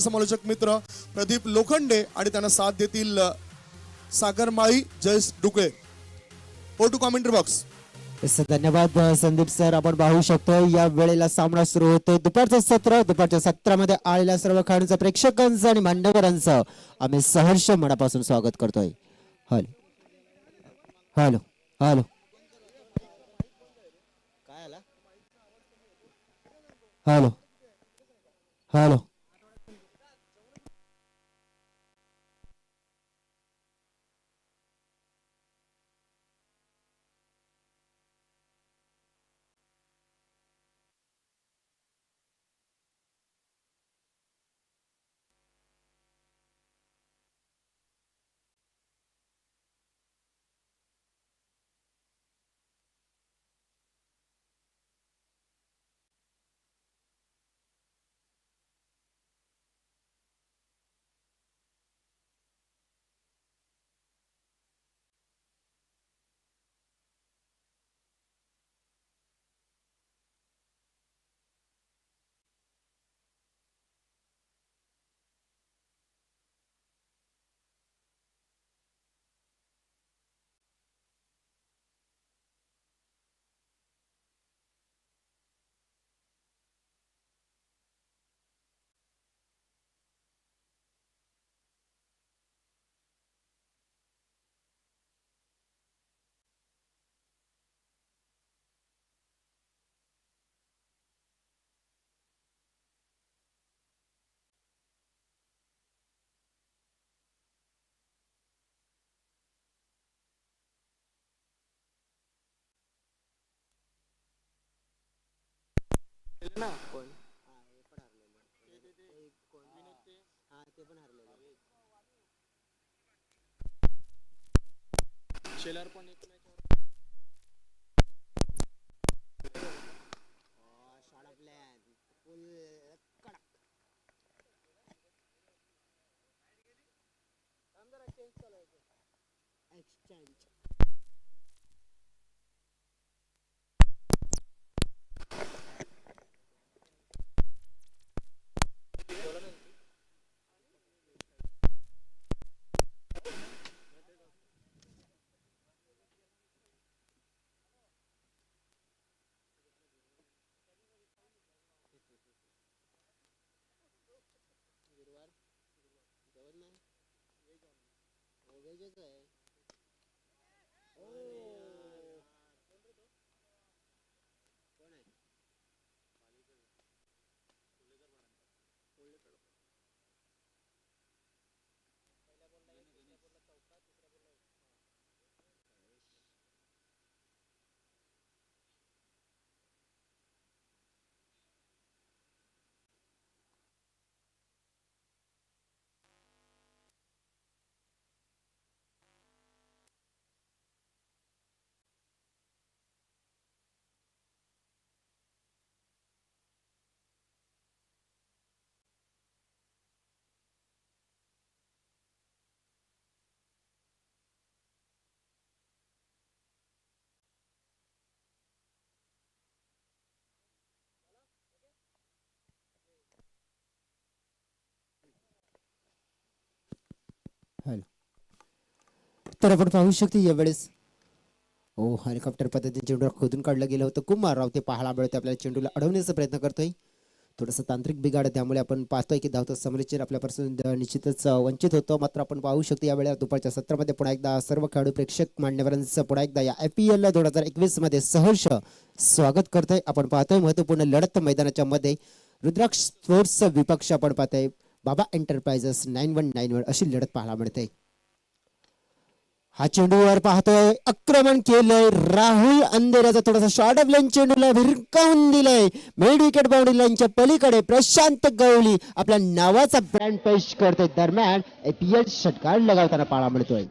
समालोचक मित्र प्रदीप लोखंडे आणि त्यांना साथ देतील Sagar Mali, Jayesh Dukle. Go to commentary box. धन्यवाद संदीप सर. आपण पाहू शकतो या वेळेला सामना सुरू होतोय. दुपारचं सत्र. दुपारच्या सत्रामध्ये आलेल्या सर्व खेळाडूंचं, प्रेक्षकांचं आणि मान्यवरांचं आम्ही सहर्ष मनापासून स्वागत करतोय. Hello hello hello hello hello. Hello. तर आपण पाहू शकतो यावेळेस हेलिकॉप्टर पद्धतीने चेंडू खोदून काढलं गेलं होतं. कुमारराव ते पाहायला मिळते आपल्याला चेंडूला अडवण्याचा प्रयत्न करतोय. थोडंसं तांत्रिक बिघाड आहे, त्यामुळे आपण पाहतोय की धावता समोरचे आपल्यापासून निश्चितच वंचित होतो. मात्र आपण पाहू शकतो या वेळेला दुपारच्या सत्रामध्ये पुन्हा एकदा सर्व खेळाडू, प्रेक्षक मान्यवरांचं पुन्हा एकदा या IPL 2021 मध्ये सहर्ष स्वागत करतोय. आपण पाहतोय महत्वपूर्ण लढत मैदानाच्या मध्ये रुद्राक्ष स्पोर्ट्स विपक्ष आपण पाहतोय बाबा एंटरप्राइजेस 9191 अशी लढत पाहायला मिळते. हा चेंडूवर पाहतोय आक्रमण केलंय राहुल अंधेऱ्याचा, थोडासा शॉर्ट ऑफ लाईन चेंडूला भिरकावून दिलंय मिड विकेट बाउंड्री लाईनच्या पलीकडे. प्रशांत गवळी आपल्या नावाचा ब्रँड पेश करतोय. दरम्यान IPL षटकार लगावताना पाहायला मिळतोय.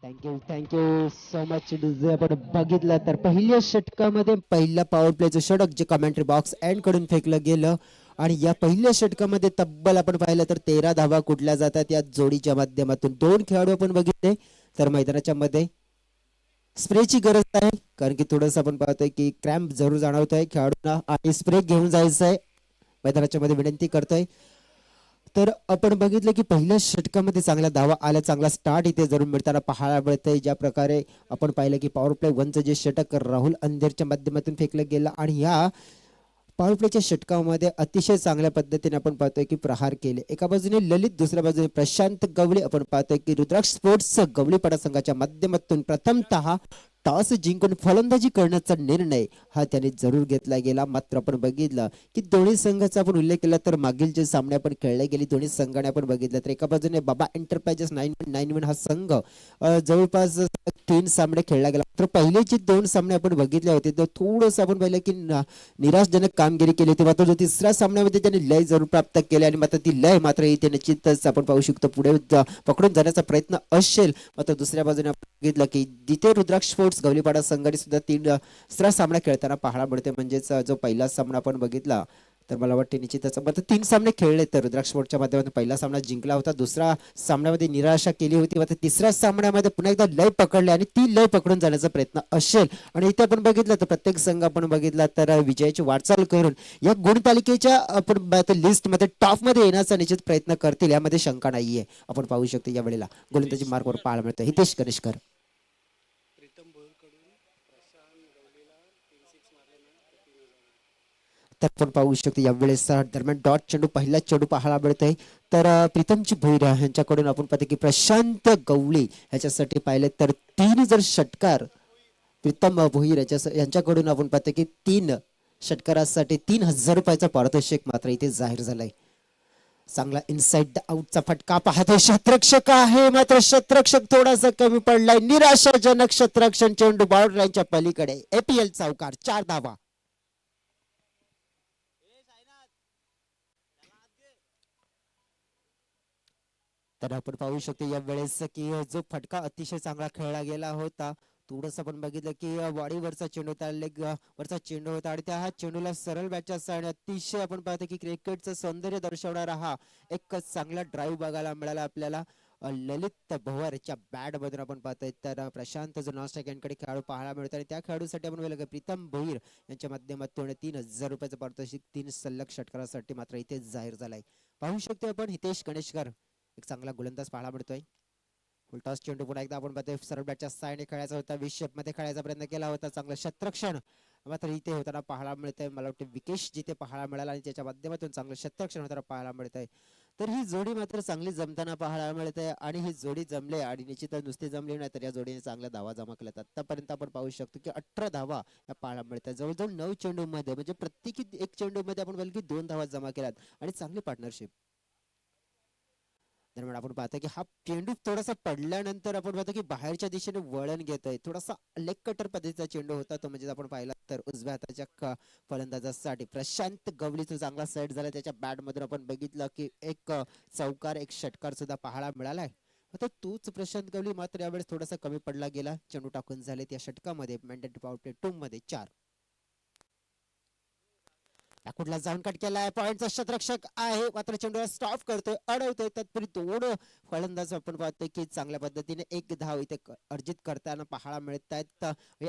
Thank you so much. आपण बघितलं तर पहिल्या षटकामध्ये पहिल्या पॉवर प्लेचं षटक जे कमेंट्री बॉक्स एंड कडून फेकलं गेलं आणि या पहिल्या षटकामध्ये तब्बल आपण पाहिलं तर 13 धावा कुठल्या जातात या जोडीच्या माध्यमातून. दोन खेळाडू आपण बघितले तर मैदानाच्या मध्ये स्प्रेची गरज आहे, कारण की थोडंसं आपण पाहतोय की क्रॅम्प जरूर जाणवत आहे खेळाडूंना आणि स्प्रे घेऊन जायचं आहे, मैदानाच्या मध्ये विनंती करतोय. तर आपण बघितलं की पहिल्या षटकामध्ये चांगला धावा आला, चांगला स्टार्ट इथे जरूर मिळताना पाहायला मिळतंय. ज्या प्रकारे आपण पाहिलं की पॉवर प्ले वनचं जे षटक राहुल अंधेरच्या माध्यमातून फेकलं गेलं आणि या पॉवर प्लेच्या षटकामध्ये अतिशय चांगल्या पद्धतीने आपण पाहतोय की प्रहार केले. एका बाजूने ललित, दुसऱ्या बाजूने प्रशांत गवळी. आपण पाहतोय की रुद्राक्ष स्पोर्ट्स गवळीपाडा संघाच्या माध्यमातून प्रथमतः टॉस जिंकून फलंदाजी करण्याचा निर्णय हा त्याने जरूर घेतला गेला. मात्र आपण बघितलं की दोन्ही संघाचा आपण उल्लेख केला तर मागील जे सामने आपण खेळले गेले दोन्ही संघाने आपण बघितलं तर एका बाजूने बाबा एंटरप्राइजेस 991 हा संघ जवळपास 3 सामने खेळला गेला. तर पहिले जे 2 सामने आपण बघितले होते तर थोडंसं आपण पाहिलं की निराशजनक कामगिरी केली होती. मात्र जो तिसऱ्या सामन्यामध्ये त्यांनी लय जरूर प्राप्त केली आणि मात्र ती लय मात्र इथे निश्चितच आपण पाहू शकतो पुढे पकडून जाण्याचा प्रयत्न असेल. मात्र दुसऱ्या बाजूने आपण बघितलं की जिथे रुद्राक्ष स्पोर्ट्स गवलीपाडा संघाने सुद्धा 3 सामना खेळताना पाहायला मिळते. म्हणजेच जो पहिला सामना आपण बघितला तर मला वाटते निश्चितच मात्र 3 सामने खेळले तर रुद्राक्ष स्पोर्ट्सच्या माध्यमातून पहिला सामना जिंकला होता, दुसरा सामन्यामध्ये निराशा केली होती, मात्र तिसऱ्या सामन्यामध्ये पुन्हा एकदा लय पकडले आणि ती लय पकडून जाण्याचा प्रयत्न असेल. आणि इथे आपण बघितलं तर प्रत्येक संघ आपण बघितला तर विजयाची वाटचाल करून या गुणतालिकेच्या आपण लिस्ट मध्ये टॉप मध्ये येण्याचा निश्चित प्रयत्न करतील, यामध्ये शंका नाहीये. आपण पाहू शकतो या वेळेला गोलंदाजी मार्कवर पाहायला मिळतं हितेश कनिष्कर. तर आपण पाहू शकतो यावेळेस दरम्यान डॉट चेंडू पहिला चेंडू पाहायला मिळतोय तर प्रीतमजी भोईर यांच्याकडून आपण पाहतो की प्रशांत गवळी ह्याच्यासाठी पाहिले तर 3 जर षटकार प्रीतम भोईर यांच्याकडून आपण पाहतो की 3 षटकारासाठी 3,000 रुपयाचा पारितोषिक मात्र इथे जाहीर झालाय. चांगला इनसाइड आउटचा फटका पाहतोय क्षेत्ररक्षक आहे, मात्र क्षेत्ररक्षक थोडासा कमी पडलाय. निराशाजनक क्षेत्ररक्षण चेंडू बाउंड्री लाईनच्या पलीकडे. एपीएल चौकार 4 धावा. तर आपण पाहू शकतो या वेळेस की जो फटका अतिशय चांगला खेळला गेला होता. थोडंसं आपण बघितलं की वाडीवरचा चेंडू होता, लेग वरचा चेंडू होता आणि त्या चेंडूला सरळ बॅटच्या आणि अतिशय आपण पाहतो की क्रिकेटचं सौंदर्य दर्शवणारा हा एक चांगला ड्राईव्ह बघायला मिळाला आपल्याला ललित भवारच्या बॅट मधून. आपण पाहतोय तर प्रशांत जो नॉन स्ट्राईक यांकडे खेळाडू पाहायला मिळतो आणि त्या खेळाडूसाठी आपण बघितलं प्रीतम भोईर यांच्या माध्यमातून 3,000 रुपयाचं पारितोषिक 3 सलग षटकारासाठी मात्र इथे जाहीर झालाय. पाहू शकतो आपण हितेश गणेशकर एक चांगला गोलंदाज पाहायला मिळतोय. फुलटॉस चेंडू पुन्हा एकदा आपण पाहतोय सरळ बॅटच्या साईडने खेळायचा होता, 20 शेप मध्ये खेळायचा प्रयत्न केला होता, चांगलं क्षेत्ररक्षण मात्र इथे होताना पाहायला मिळतंय. मला वाटतं विकेश जिथे पाहायला मिळाला आणि त्याच्या माध्यमातून चांगलं क्षेत्ररक्षण होताना पाहायला मिळतंय. तर ही जोडी मात्र चांगली जमताना पाहायला मिळते आणि ही जोडी जमले आणि निश्चितच नुसती जमली नाही तर या जोडीने चांगल्या धावा जमा केल्यात. आतापर्यंत आपण पाहू शकतो की 18 धावा या पाहायला मिळतात. जवळजवळ 9 चेंडू मध्ये म्हणजे प्रत्येकी एक चेंडू मध्ये आपण बघितलं की 2 धावा जमा केल्यात आणि चांगली पार्टनरशिप. दरम्यान आपण पाहतो की हा चेंडू थोडासा पडल्यानंतर आपण पाहतो की बाहेरच्या दिशेने वळण घेतोय. थोडासा लेग कटर पद्धतीचा चेंडू होता तो, म्हणजे आपण पाहिला तर उजव्या हाताच्या फलंदाजासाठी प्रशांत गवळीचा चांगला सेट झाला. त्याच्या बॅट मधून आपण बघितलं की एक चौकार एक षटकार सुद्धा पाहायला मिळालाय. आता तोच प्रशांत गवळी मात्र यावेळेस थोडासा कमी पडला गेला. चेंडू टाकून झाले त्या षटकामध्ये मॅन्डेटरी पॉवर प्ले 2 मध्ये 4. कुठला जाऊन कट केलाय, पॉइंटचा क्षेत्ररक्षक आहे मात्र चेंडूला स्टॉप करतोय, अडवतोय. तत्पूर्वी 2 फलंदाज आपण पाहतोय की चांगल्या पद्धतीने 1 धाव इथे अर्जित करताना पाहायला मिळत आहेत.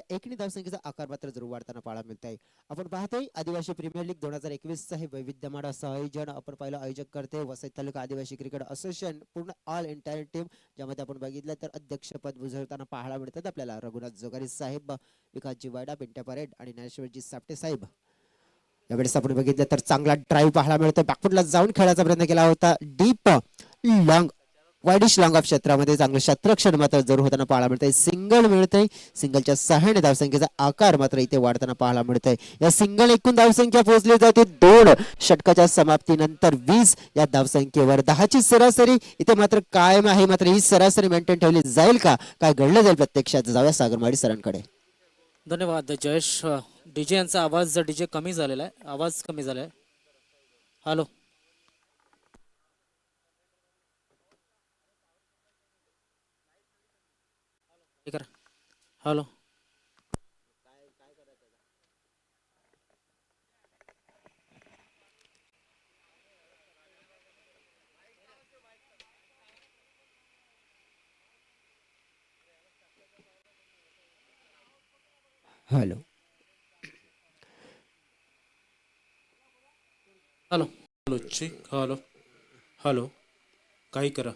एकनी धावसंख्येचा आकार मात्र जरूर वाढताना पाहायला मिळत आहे. आपण पाहतोय आदिवासी प्रीमियर लीग 2021 हे वैविध्यमय असं आयोजन आपण पहिलं आयोजक करते वसई तालुका आदिवासी क्रिकेट असोसिएशन, पूर्ण ऑल एंटायर टीम, ज्यामध्ये आपण बघितलं तर अध्यक्षपद भूषवताना पाहायला मिळतात आपल्याला रघुनाथ जोगारी साहेब, विकासजी वायडा, पिंट्या परेड आणि ज्ञानेश्वरजी सापटे साहेब. यावेळेस आपण बघितलं तर चांगला ड्राईव्ह पाहायला मिळतो. बॅकफुटला जाऊन खेळायचा प्रयत्न केला होता, deep long widish long of क्षेत्रामध्ये चांगलं क्षेत्ररक्षण मात्र जरूर होताना पाहायला मिळतंय. सिंगल मिळतंय, सिंगलच्या सहाय्याने धावसंख्येचा आकार मात्र इथे वाढताना पाहायला मिळतंय. या सिंगल एकूण धावसंख्या पोहोचली जाते 2 षटकाच्या समाप्तीनंतर 20 या धावसंख्येवर. 10 ची सरासरी इथे मात्र कायम आहे. मात्र ही सरासरी मेंटेन ठेवली जाईल का, काय घडलं जाईल प्रत्यक्षात, जाऊया सागरमाडी सरांकडे. धन्यवाद जयेश. डीजे यांचा आवाज डीजे कमी झालेला आहे, आवाज कमी झालाय. Hello hello hello. Hello hello check. Hello hello. काही करा.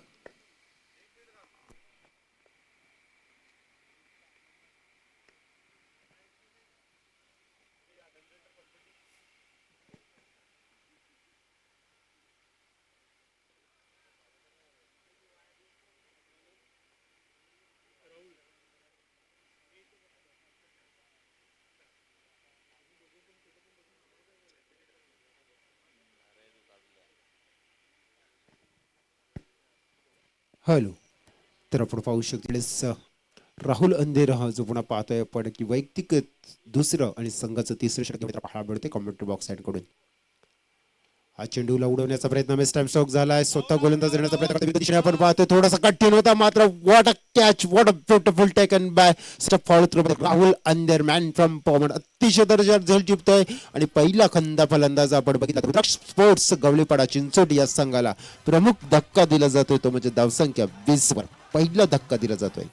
हॅलो. तर आपण पाहू शकतो राहुल अंधेर हा जो पुन्हा पाहतोय आपण की वैयक्तिक दुसरं आणि संघाचं तिसरं षटक पाहायला मिळते कॉमेंट्री बॉक्स साइड कडून. हा चेंडूला उडवण्याचा प्रयत्न मिस टाइम स्ट्रोक झालाय. स्वतः गोलंदाज देण्याचा प्रयत्न करतो. विरुद्ध दिशेने आपण पाहतोय थोडासा कठीण होता मात्र what a catch, what a beautiful taken by step follow through Rahul अंधेर मॅन फ्रॉम पॉमन. अतिशय दर्जात झेल टिपतोय आणि पहिला खंदा फलंदाज आपण बघितला रुद्राक्ष स्पोर्ट्स गवळीपाडा चिंचोटी या संघाला प्रमुख धक्का दिला जातोय तो म्हणजे धावसंख्या 20 वर पहिला धक्का दिला जातोय.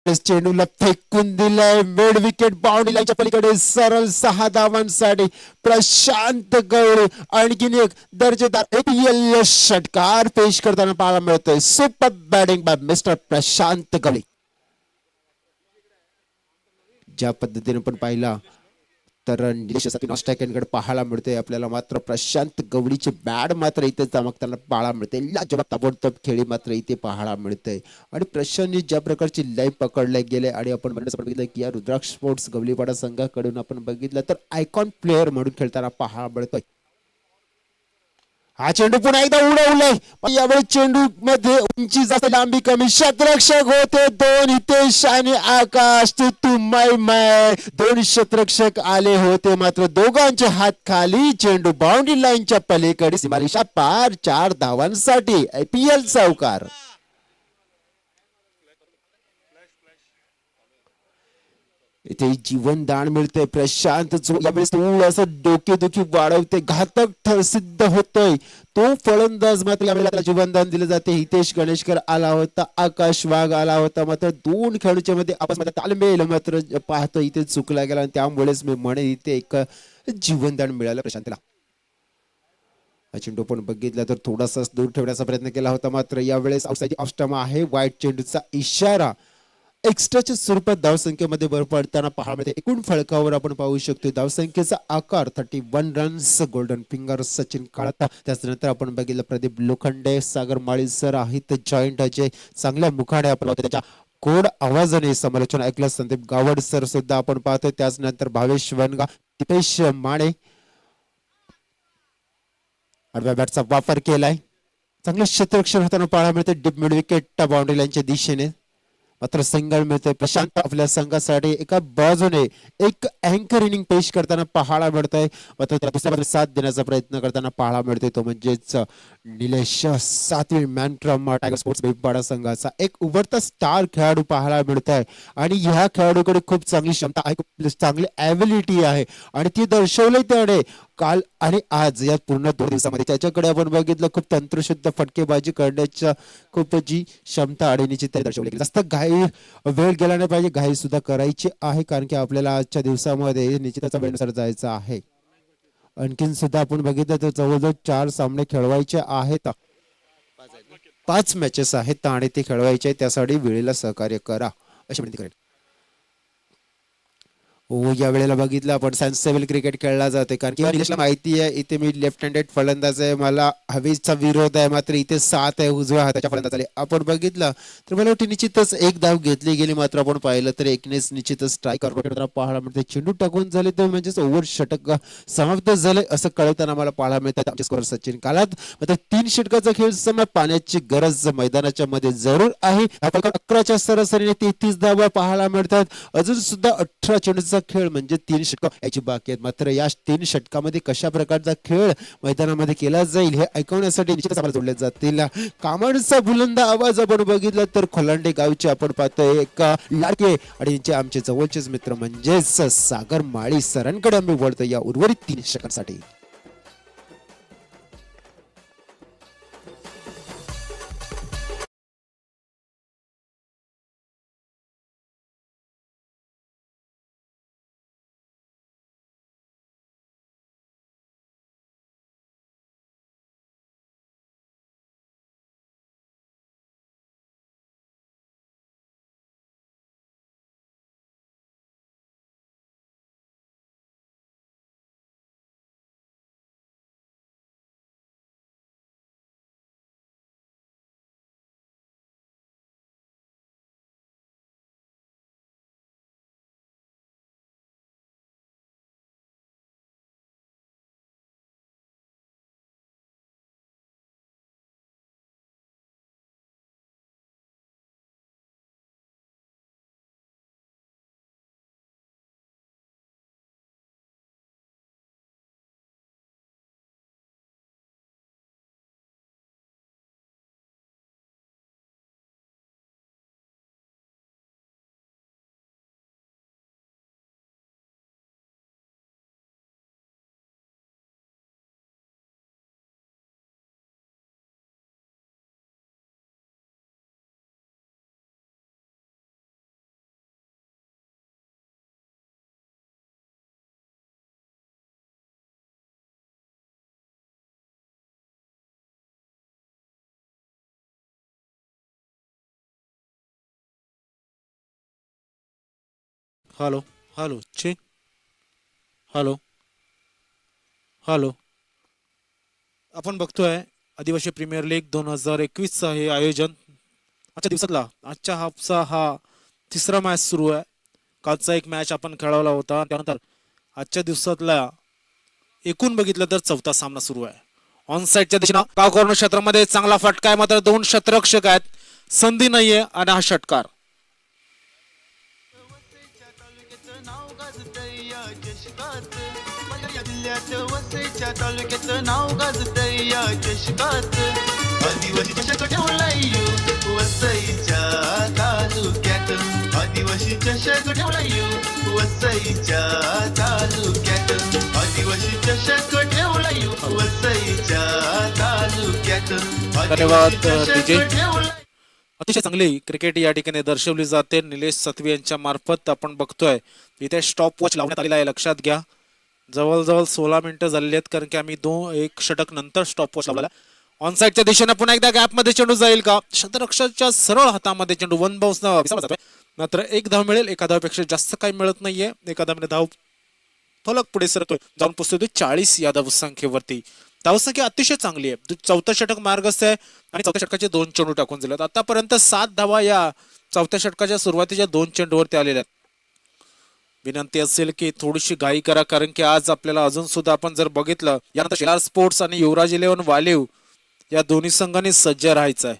चेंडूला फेकून दिलाय मिड विकेट बाउंड्री लाईनच्या पलीकडे सरळ 6 धावांसाठी प्रशांत गवळी आणखीन एक दर्जेदार APL षटकार पेश करताना पाहायला मिळतोय. Super batting by mister Prashant Gawali. ज्या पद्धतीने पण पाहिला तर निलेशसाठी नॉस्टॅकेनकडे पाहायला मिळते आपल्याला मात्र प्रशांत गवळीचे बॅट मात्र इथे चमकताना पाहायला मिळते. लाजवाब ताबडतोब खेळी मात्र इथे पाहायला मिळते आणि प्रशांतने ज्या प्रकारची लाईन पकडले गेले आणि आपण बघितलं की या रुद्राक्ष स्पोर्ट्स गवळीपाडा संघाकडून आपण बघितलं तर आयकॉन प्लेअर म्हणून खेळताना पाहायला मिळतोय. हा चेंडू पुन्हा एकदा उडवलाय पण यावेळी चेंडू मध्ये उंची जास्त लांबी कमी. शतरक्षक होते दोन हितेश आणि आकाश तू माय माय दोन शतरक्षक आले होते मात्र दोघांचे हात खाली. चेंडू बाउंड्री लाईनच्या पलीकडे सीमारेषा पार 4 धावांसाठी IPL चौकार. इथे जीवनदान मिळते प्रशांत जो यावेळेस थोडंसं डोकेदुखी वाढवते घातक सिद्ध होतोय तो फलंदाज मात्र यावेळेला जीवनदान दिले जाते. हितेश गणेशकर आला होता, आकाश वाघ आला होता मात्र दोन खेळाडूच्या मध्ये आपस मध्ये तालमेल मात्र पाहतो इथे चुकला गेला आणि त्यामुळेच मी म्हणे इथे एक जीवनदान मिळालं प्रशांतला. चेंडू पण बघितला तर थोडासा दूर ठेवण्याचा प्रयत्न केला होता मात्र यावेळेस आउटसाइड ऑफ स्टंप आहे. वाईट चेंडूचा इशारा. एक्स्ट्राच्या स्वरूपात धावसंख्येमध्ये भर पडताना पाहायला एकूण फळकावर आपण पाहू शकतो धावसंख्येचा आकार 31 runs. Golden finger Sachin Kalta. त्यानंतर आपण बघितलं प्रदीप लोखंडे, सागर माळी सर आहेत जॉईंट अजय चांगल्या मुखाडे आपण त्याच्या कोड आवाजाने समालोचन ऐकलं. संदीप गावड सर सुद्धा आपण पाहतोय. त्याचनंतर भावेश वनगा, दीपेश माने आडव्या बॅटचा वापर केलाय. चांगलं क्षेत्ररक्षण होताना पाहायला मिळते डीप मिड विकेट बाउंड्री लाईनच्या दिशेने मात्र सिंगल मिळते. प्रशांत आपल्या संघासाठी एका बाजूने एक अँकर इनिंग पेश करताना पाहायला मिळतोय मात्र त्या दुसऱ्या बाजूला साथ देण्याचा प्रयत्न करताना पाहायला मिळतोय तो म्हणजेच निलेश सातवी man from tiger sports Bepada संघाचा एक उभरता स्टार खेळाडू पाहायला मिळतोय आणि ह्या खेळाडूकडे खूप चांगली क्षमता आहे, खूप चांगली ॲबिलिटी आहे आणि ती दर्शवली त्याने काल आणि आज या पूर्ण 2 दिवसामध्ये. त्याच्याकडे आपण बघितलं खूप तंत्रशुद्ध फटकेबाजी करण्याच्या खूप जी क्षमता आडणीची ते दर्शवली. जास्त घाई वेळ गेला नाही पाहिजे, घाई सुद्धा करायची आहे कारण की आपल्याला आजच्या दिवसामध्ये निश्चितच वेळेनुसार जायचं आहे. आणखीन सुद्धा आपण बघितलं तर जवळजवळ 4 सामने खेळवायचे आहेत, 5 मॅचेस आहेत आणि ते खेळवायचे त्यासाठी वेळेला सहकार्य करा अशी विनंती करेन. हो, या वेळेला बघितलं आपण सेन्सेबल क्रिकेट खेळला जाते, कारण की निलेशला माहिती आहे इथे मी लेफ्ट हँडेड फलंदाज आहे, मला हवेचा विरोध आहे, मात्र इथे 7 आहे उजव्या हाताच्या फलंदाजाला. आपण बघितलं तर मला वाटतं निश्चितच एक धाव घेतली गेली, मात्र आपण पाहिलं तर एकनेच निश्चितच स्ट्रायकर पाहायला मिळते. चेंडू टाकून झाले तर म्हणजेच ओव्हर षटक समाप्त झाले असं कळताना मला पाहायला मिळतात आमचे स्कोअर सचिन कालात. मात्र 3 षटकाचा खेळ समय पाण्याची गरज मैदानाच्या मध्ये जरूर आहे. 11च्या सरासरीने 33 धावा पाहायला मिळतात. अजून सुद्धा 18 चेंडूचा खेळ म्हणजे 3 षटक याची बाकी आहेत. मात्र या 3 षटकामध्ये कशा प्रकारचा खेळ मैदानामध्ये केला जाईल हे ऐकवण्यासाठी निश्चितच आम्हाला जोडले जातील. कामांचा बुलंद आवाज आपण बघितला तर खोलांडे गावचे आपण पाहतोय एक लाडके आणि यांचे आमचे जवळचेच मित्र म्हणजेच सागर माळी सरांकडे आम्ही वळतो या उर्वरित 3 षटकांसाठी. Hello hello check hello hello. आपण बघतोय आदिवासी प्रीमियर लीग 2021चं हे आयोजन आजच्या हाफचा हा 3रा मॅच सुरू आहे. कालचा एक मॅच आपण खेळवला होता, त्यानंतर आजच्या दिवसातला एकूण बघितलं तर 4था सामना सुरू आहे. ऑन साईडच्या दिशेनं का कॉर्नर क्षेत्रामध्ये चांगला फटका आहे, मात्र 2 क्षेत्ररक्षक आहेत, संधी नाहीये आणि हा षटकार. वसईच्या तालुक्याचं नाव गाजतंय या चषकात. आदिवासी चषक ठेवलाय वसईच्या तालुक्यात. आदिवासी चषक ठेवलाय वसईच्या तालुक्यात. आदिवासी चषक ठेवलाय वसईच्या तालुक्यात. धन्यवाद डीजे. अतिशय चांगली क्रिकेट या ठिकाणी दर्शवली जाते निलेश सत्वे यांच्या मार्फत. आपण बघतोय इथे स्टॉप वॉच लावण्यात आलेला आहे, लक्षात घ्या. जवळजवळ 16 मिनिटं झालेली आहेत, कारण की आम्ही 1 षटक नंतर स्टॉप वॉच लावला. ऑन साईडच्या दिशेने पुन्हा एकदा गॅप मध्ये चेंडू जाईल का, क्षेत्ररक्षकाच्या सरळ हातामध्ये चेंडू 1 बाउन्स मात्र 1 धाव मिळेल. 1 धावपेक्षा जास्त काही मिळत नाहीये. 1 धावाने धाव फलक पुढे सरतोय, जाऊन पोहोचतोय 40 या धावसंख्येवरती. धावसंख्या अतिशय चांगली आहे. 4थं षटक मार्गस्थ आहे आणि 4थ्या षटकाचे 2 चेंडू टाकून दिलेत. आतापर्यंत 7 धावा या 4थ्या षटकाच्या सुरुवातीच्या 2 चेंडूवरती आलेल्या आहेत. विनंती असेल की थोडीशी घाई करा, कारण की आज आपल्याला अजून सुद्धा आपण जर बघितलं यानंतर शेलार स्पोर्ट्स आणि युवराज 11 वालीव या दोन्ही संघांनी सज्ज राहायचं आहे.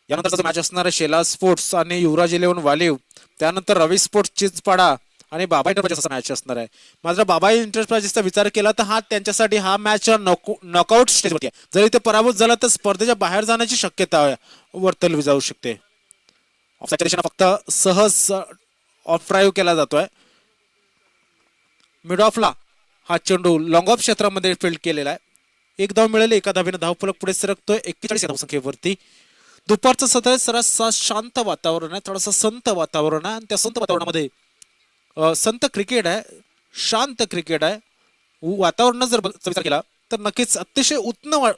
यानंतर मॅच असणार आहे शेलार स्पोर्ट्स आणि युवराज 11 वालीव, त्यानंतर रवी स्पोर्ट्स चिंचपाडा आणि बाबा एंटरप्राइजेस मॅच असणार आहे. मात्र बाबा एंटरप्राइजेसचा विचार केला तर त्यांच्यासाठी हा मॅच नॉकआउट स्टेजवरती आहे. जर इथे पराभूत झाला तर स्पर्धेच्या बाहेर जाण्याची शक्यता वर्तवली जाऊ शकते. ऑफसाईडच्या दिशेने फक्त सहज ऑफ ड्राईव्ह केला जातोय. मिड ऑफला हा चेंडू लॉंग ऑफ क्षेत्रामध्ये फील्ड केलेला आहे. 1 धाव मिळाली. 1 धावेने धावफलक पुढे सरकतोय 41 धावसंख्येवरती. दुपारचं सतत सरस शांत वातावरण आहे, थोडंसं संत वातावरण आहे आणि त्या संत वातावरणामध्ये संत क्रिकेट आहे, शांत क्रिकेट आहे. वातावरण जर विचार केला तर नक्कीच अतिशय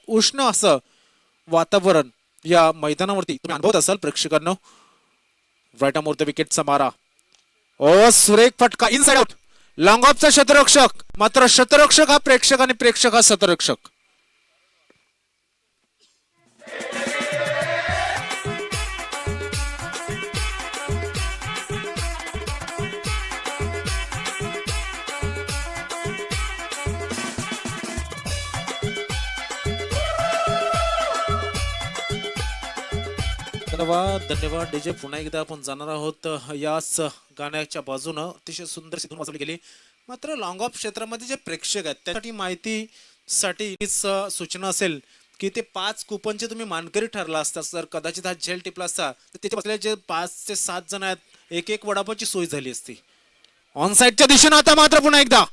उष्ण असं वातावरण या मैदानावरती तुम्ही अनुभवत असाल प्रेक्षकांनो. राईट मोर द विकेटचा मारा ओ सुरेख फटका इनसाइड आउट. लॉंग ऑफचा शतरक्षक, मात्र शतरक्षक हा प्रेक्षक आणि प्रेक्षक हा शतरक्षक. धन्यवाद धन्यवाद डीजे. पुन्हा एकदा आपण जाणार आहोत याच गाण्याच्या बाजूनं. अतिशय सुंदर धून वाजवली गेली. मात्र लॉंग ऑफ क्षेत्रामध्ये जे प्रेक्षक आहेत त्यासाठी माहितीसाठी हीच सूचना असेल की ते 5 कुपनचे तुम्ही मानकरी ठरला असता जर कदाचित हा झेल टिपला असता तर तिथे बसलेले जे 5 ते 7 जण आहेत एक एक वडापावची सोय झाली असती. ऑन साईडच्या दिशेनं आता मात्र पुन्हा एकदा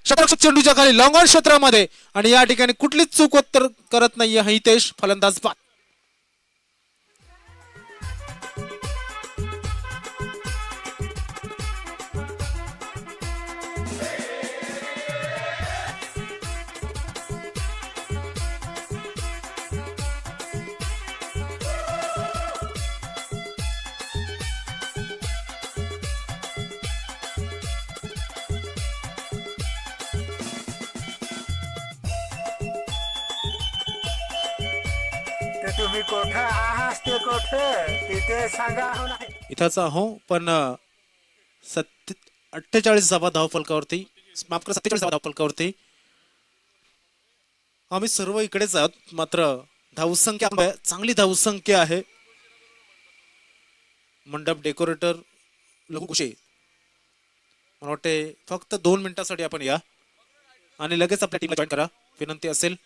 शतरक्षक चेंडूच्या खाली लॉंग ऑन क्षेत्रामध्ये आणि या ठिकाणी कुठलीच चूक उत्तर करत नाहीये हितेश फलंदाज बाद. ते तुम्ही कोठं आहात ते कोठं तिथे सांगा हो नाही. इथंच आहो पण 48 धावा धावफलकावरती, माफ करा 47 धावा धावफलकावरती. आम्ही सर्व इकडेच आहोत. मात्र धावसंख्या चांगली धावसंख्या आहे. मंडप डेकोरेटर लघुकुशे मला वाटते फक्त 2 मिनिटासाठी आपण या आणि लगेच आपल्या टीमला जॉईन करा विनंती असेल.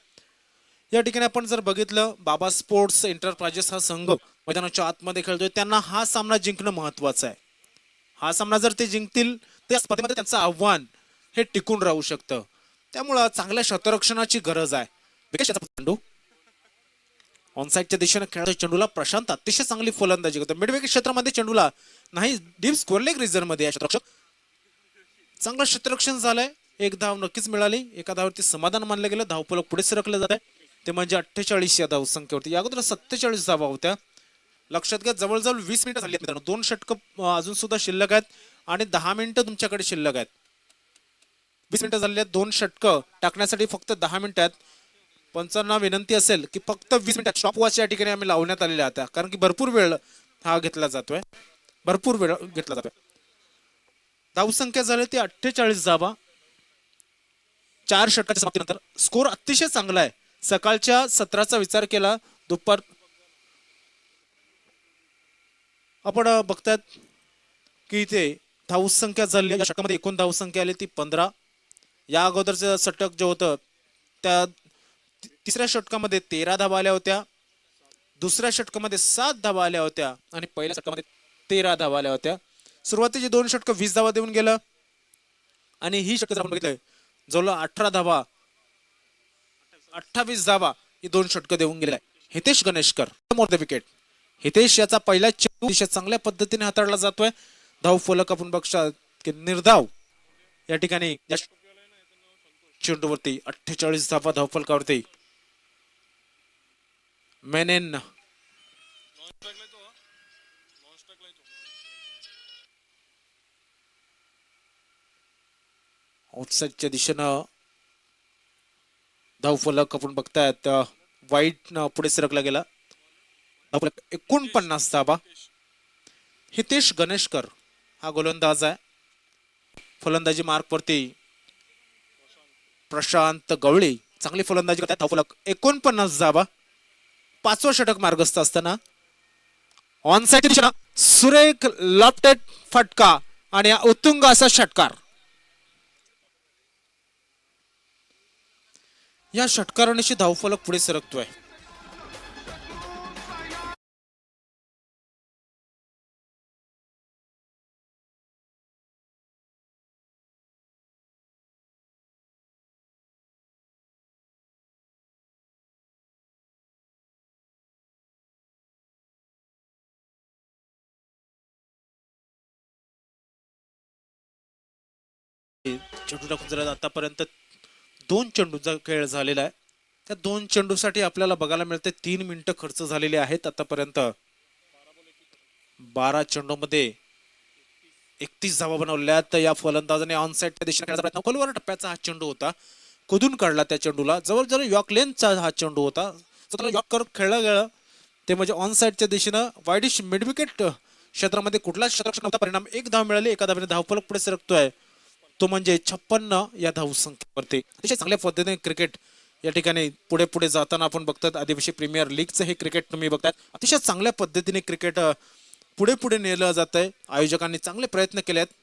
या ठिकाणी आपण जर बघितलं बाबा स्पोर्ट्स एंटरप्राइजेस हा संघ मैदानाच्या आतमध्ये खेळतोय. त्यांना हा सामना जिंकणं महत्वाचं आहे. हा सामना जर ते जिंकतील त्या स्पर्धेमध्ये त्यांचं आव्हान हे टिकून राहू शकतं. त्यामुळं चांगल्या शतरक्षणाची गरज आहे. चेंडू ऑनसाईडच्या दिशेने खेळतोय चेंडूला प्रशांत अतिशय चांगली फलंदाजी करतो. मिडविकेट क्षेत्रामध्ये चेंडूला नाही डीप स्कोअर लेग रिझन मध्ये शतरक्षक चांगलं शतरक्षण झालंय. 1 धाव नक्कीच मिळाली. एका धावावरती समाधान मानलं गेलं. धावफलक पुढे सरकलं जात आहे ते म्हणजे 48 या धावसंख्येवरती. या अगोदर 47 धावा होत्या. लक्षात घ्या जवळजवळ 20 मिनिटं झाली आहेत मित्रांनो. 2 षटकं अजून सुद्धा शिल्लक आहेत आणि 10 मिनिटं तुमच्याकडे शिल्लक आहेत. 20 मिनिटं झालेली आहेत. 2 षटकं टाकण्यासाठी फक्त 10 मिनिटं आहेत. पंचांना विनंती असेल की फक्त 20 मिनिटात स्टॉप वॉच या ठिकाणी आम्ही लावण्यात आलेल्या होत्या कारण की भरपूर वेळ हा घेतला जातोय. भरपूर वेळ घेतला जातोय. धावसंख्या झाली ती 48 धावा 4 षटकाच्या समाप्तीनंतर. स्कोर अतिशय चांगला आहे. सकाळच्या सत्राचा विचार केला दुपार आपण बघतात की इथे धावसंख्या झाली या षटकामध्ये एकूण धावसंख्या आली ती 15. या अगोदरचं षटक जे होतं त्या तिसऱ्या षटकामध्ये 13 धावा आल्या होत्या. दुसऱ्या षटकामध्ये 7 धावा आल्या होत्या आणि पहिल्या षटकामध्ये 13 धावा आल्या होत्या. सुरुवातीची 2 षटकं 20 धावा देऊन गेलं आणि ही षटकं आपण बघितलंय जवळ 18 धावा 28 धावा ही 2 षटकं देऊन गेले. Hitesh Ganeshkar more the wicket. Hitesh याचा पहिला चेंडू अतिशय चांगल्या पद्धतीने हाताळला जातोय. धाव फलक आपण बघता की निर्धाव या ठिकाणी चेंडूवरती 48 धावा धावफलकावरती. मेनेन आउटसाइडच्या दिशेनं धावफलक आपण बघतायत वाईट पुढे सरकला गेला. धावफलक 49 धावा. हितेश गणेशकर हा गोलंदाज आहे. फलंदाजी मार्क वरती प्रशांत गवळी चांगली फलंदाजी करतात. धावफलक 49 धावा. 5वं षटक मार्गस्थ असताना ऑन साईड दिशेनं सुरेख लॉफ्टेड फटका आणि उत्तुंग असा षटकार. या षटकारानेशी धावफलक पुढे सरकतोय. चेंडू टाकून जर आतापर्यंत 2 चेंडूचा खेळ झालेला आहे. त्या 2 चेंडूसाठी आपल्याला बघायला मिळते 3 मिनिटं खर्च झालेले आहेत आतापर्यंत. 12 चेंडूमध्ये 31 धावा बनवल्यात या फलंदाजाने ऑन साईडच्या दिशेने खेळायचा प्रयत्न, खोलवर टप्प्याचा हा चेंडू होता, कुदून काढला त्या चेंडूला, जवळ यॉर्क लेनचा हा चेंडू होता, स्वतःला यॉर्क करत खेळलं गेलं ते म्हणजे ऑन साईडच्या दिशेनं वाईडिश मिड विकेट क्षेत्रामध्ये कुठलाच क्षेत्ररक्षक नव्हता. परिणाम 1 धाव मिळाली, एका धावेने धावफलक पुढे सरकतोय, तो म्हणजे 56 या धावसंख्येवरती. अतिशय चांगल्या पद्धतीने क्रिकेट या ठिकाणी पुढे पुढे जाताना आपण बघतात. आदिवासी प्रीमियर लीगचं हे क्रिकेट तुम्ही बघतात, अतिशय चांगल्या पद्धतीने क्रिकेट पुढे पुढे नेलं जात आहे. आयोजकांनी चांगले प्रयत्न केले आहेत.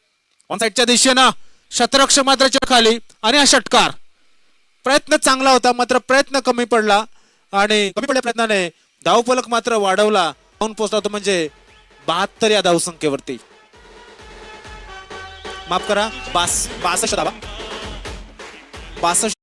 ऑन साईडच्या दिशेनं शतरक्षक मात्र खाली आणि हा षटकार. प्रयत्न चांगला होता मात्र प्रयत्न कमी पडला आणि कमी पडल्या प्रयत्नाने धावफलक मात्र वाढवला, जाऊन पोहोचला तो म्हणजे 72 या धावसंख्येवरती. माफ करा 62 धावा, 62.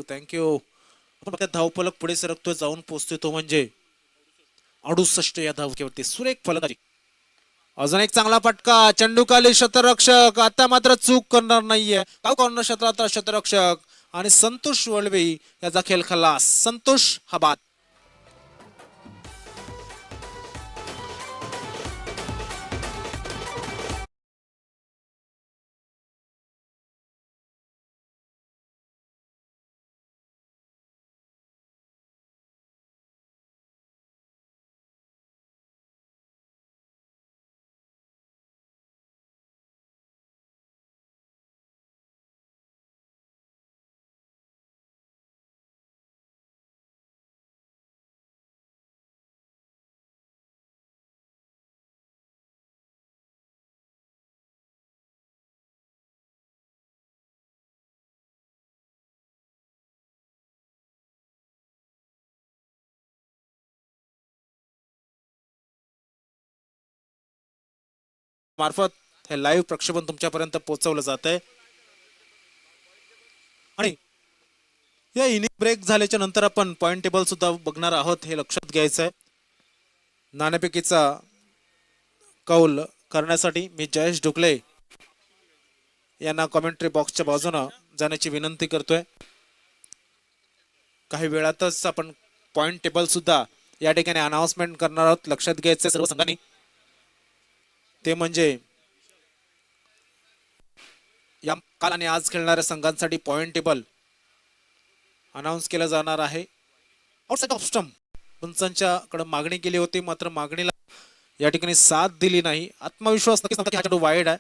थँक्यू. आपण बघतात धावफलक पुढे सरकतोय, जाऊन पोहोचतोय तो म्हणजे 68 या धावसंख्येवरती. सुरेख फलंदाजी, अजून एक चांगला फटका, चेंडूखाली शतरक्षक आता मात्र चूक करणार नाहीये. कॉर्नर क्षेत्रात शतरक्षक आणि संतोष वळवे याचा खेळ खलास. संतोष हा बाद. मार्फत हे लाईव्ह प्रक्षेपण तुमच्यापर्यंत पोहोचवलं जात आहे आणि या इनिंग ब्रेक झाल्याच्या नंतर आपण पॉइंट टेबल सुद्धा बघणार आहोत, हे लक्षात घ्यायचं आहे. नाणेफेकीचा कौल करण्यासाठी मी जयेश ढुकले यांना कॉमेंट्री बॉक्सच्या बाजूने जाण्याची विनंती करतोय. काही वेळातच आपण पॉइंट टेबल सुद्धा या ठिकाणी अनाउन्समेंट करणार आहोत, लक्षात घ्यायचं सर्व संघांनी. ते म्हणजे या काल आणि आज खेळणाऱ्या संघांसाठी पॉइंट टेबल अनाउन्स केलं जाणार आहे. आउटसाइड ऑफ स्टंप पंचांच्याकडे मागणी केली होती, मात्र मागणीला या ठिकाणी साथ दिली नाही. आत्मविश्वास नक्कीच नव्हता की हा चेंडू वाईड आहे.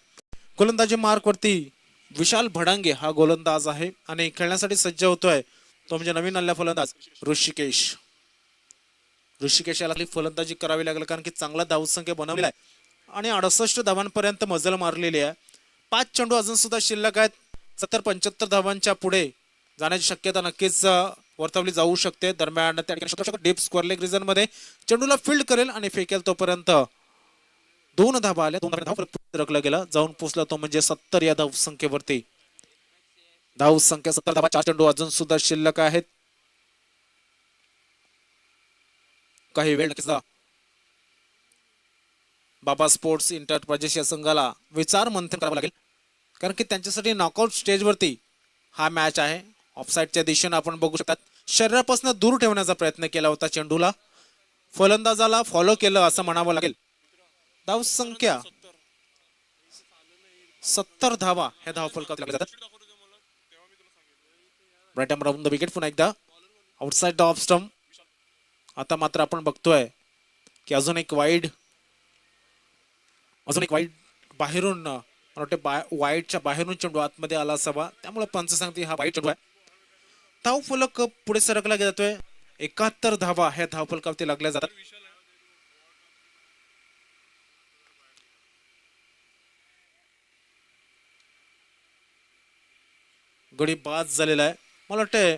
गोलंदाजी मार्क वरती विशाल भडांगे हा गोलंदाज आहे आणि खेळण्यासाठी सज्ज होतोय तो म्हणजे नवीन आलेला फलंदाज ऋषिकेश. ऋषिकेशाला फलंदाजी करावी लागेल कारण की चांगला धावसंख्या बनवलेला आहे आणि 68 धावांपर्यंत मजल मारलेली आहे. 5 चेंडू अजून सुद्धा शिल्लक आहेत. 70-75 धावांच्या पुढे जाण्याची शक्यता नक्कीच वर्तवली जाऊ शकते. दरम्यान त्या ठिकाणी डीप स्क्वेअर लेग रिजन मध्ये चेंडूला फील्ड करेल आणि फेकेल तोपर्यंत 2 धावा आल्या. 2 धाव रखला गेला, जाऊन पोहोचला तो म्हणजे 70 या धावसंख्येवरती. धावसंख्या 70 धावा, 4 चेंडू अजून सुद्धा शिल्लक आहेत. काही वेळ नक्कीच बाबा स्पोर्ट्स एंटरप्राइजेस या संघाला विचार मंथन करावं लागेल कारण की त्यांच्यासाठी नॉकआउट स्टेजवरती हा मॅच आहे. ऑफसाईडच्या दिशेने आपण बघू शकतात शरीरापासून दूर ठेवण्याचा प्रयत्न केला होता चेंडूला, फलंदाजाला फॉलो केलं असं म्हणावं लागेल. धावसंख्या 70 धावा ह्या धावफलकात लागल्या जातात. Right arm round the wicket पुन्हा एकदा आउटसाइड द ऑफ स्टंप. आता मात्र आपण बघतोय की अजून एक वाईड बाहेरून वाईडच्या बाहेरून चेंडू आतमध्ये आला असावा, त्यामुळे पंच सांगते हा वाईड चेंडू आहे. धावफलक पुढे सरकला जातोय. 71 धावा ह्या धावफलकावरती लागल्या जातात. गडी बाद झालेला आहे. मला वाटतंय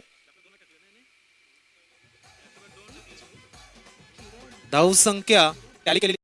धावसंख्या टॅली केलेली